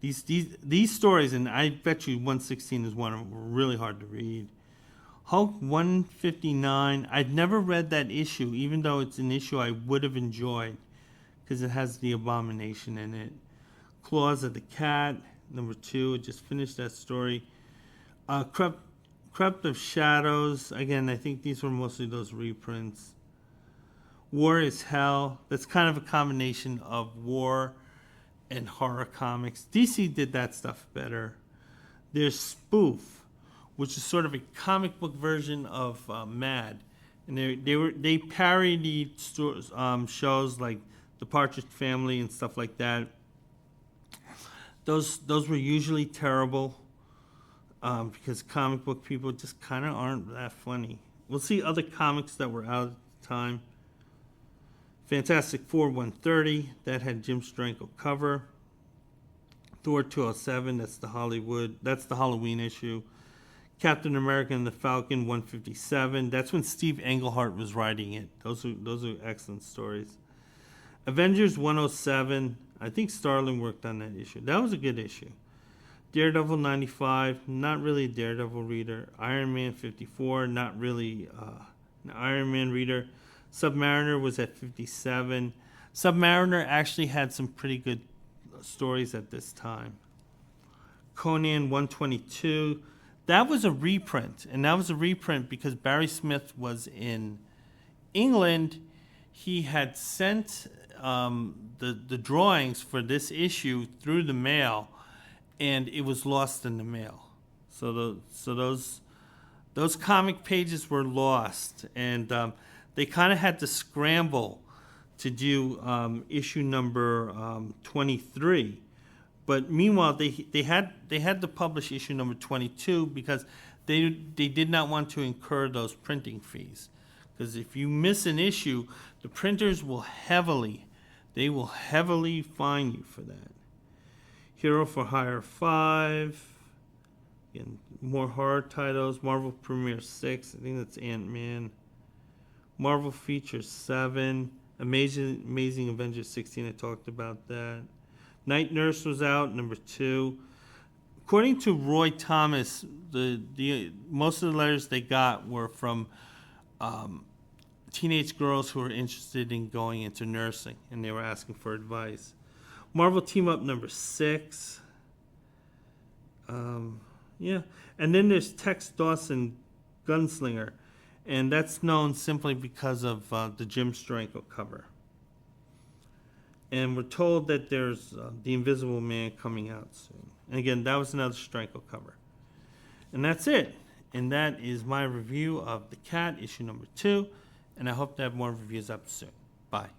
These stories, and I bet you 116 is one of them, were really hard to read. Hulk 159, I'd never read that issue, even though it's an issue I would have enjoyed, because it has the Abomination in it. Claws of the Cat, number 2, I just finished that story. Crypt of Shadows, again, I think these were mostly those reprints. War is Hell, that's kind of a combination of war and horror comics. DC did that stuff better. There's Spoof, which is sort of a comic book version of Mad, and they parodied shows like The Partridge Family and stuff like that. Those were usually terrible because comic book people just kind of aren't that funny. We'll see other comics that were out at the time. Fantastic Four 130, that had Jim Steranko cover. Thor 207, that's the Halloween issue. Captain America and the Falcon 157, that's when Steve Englehart was writing it. Those are excellent stories. Avengers 107, I think Starlin worked on that issue. That was a good issue. Daredevil 95, not really a Daredevil reader. Iron Man 54, not really an Iron Man reader. Submariner was at 57. Submariner actually had some pretty good stories at this time. Conan 122, that was a reprint, and that was a reprint because Barry Smith was in England. He had sent the drawings for this issue through the mail, and it was lost in the mail. So those comic pages were lost, and they kind of had to scramble to do issue number 23. But meanwhile, they had to publish issue number 22 because they did not want to incur those printing fees. Because if you miss an issue, the printers will heavily fine you for that. Hero for Hire 5. Again, more horror titles. Marvel Premiere 6. I think that's Ant-Man. Marvel Features 7. Amazing Avengers 16, I talked about that. Night Nurse was out, number 2. According to Roy Thomas, the most of the letters they got were from teenage girls who were interested in going into nursing, and they were asking for advice. Marvel Team Up number 6. Yeah, and then there's Tex Dawson, Gunslinger, and that's known simply because of the Jim Steranko cover. And we're told that there's The Invisible Man coming out soon. And again, that was another Steranko cover. And that's it. And that is my review of The Cat, issue number 2. And I hope to have more reviews up soon. Bye.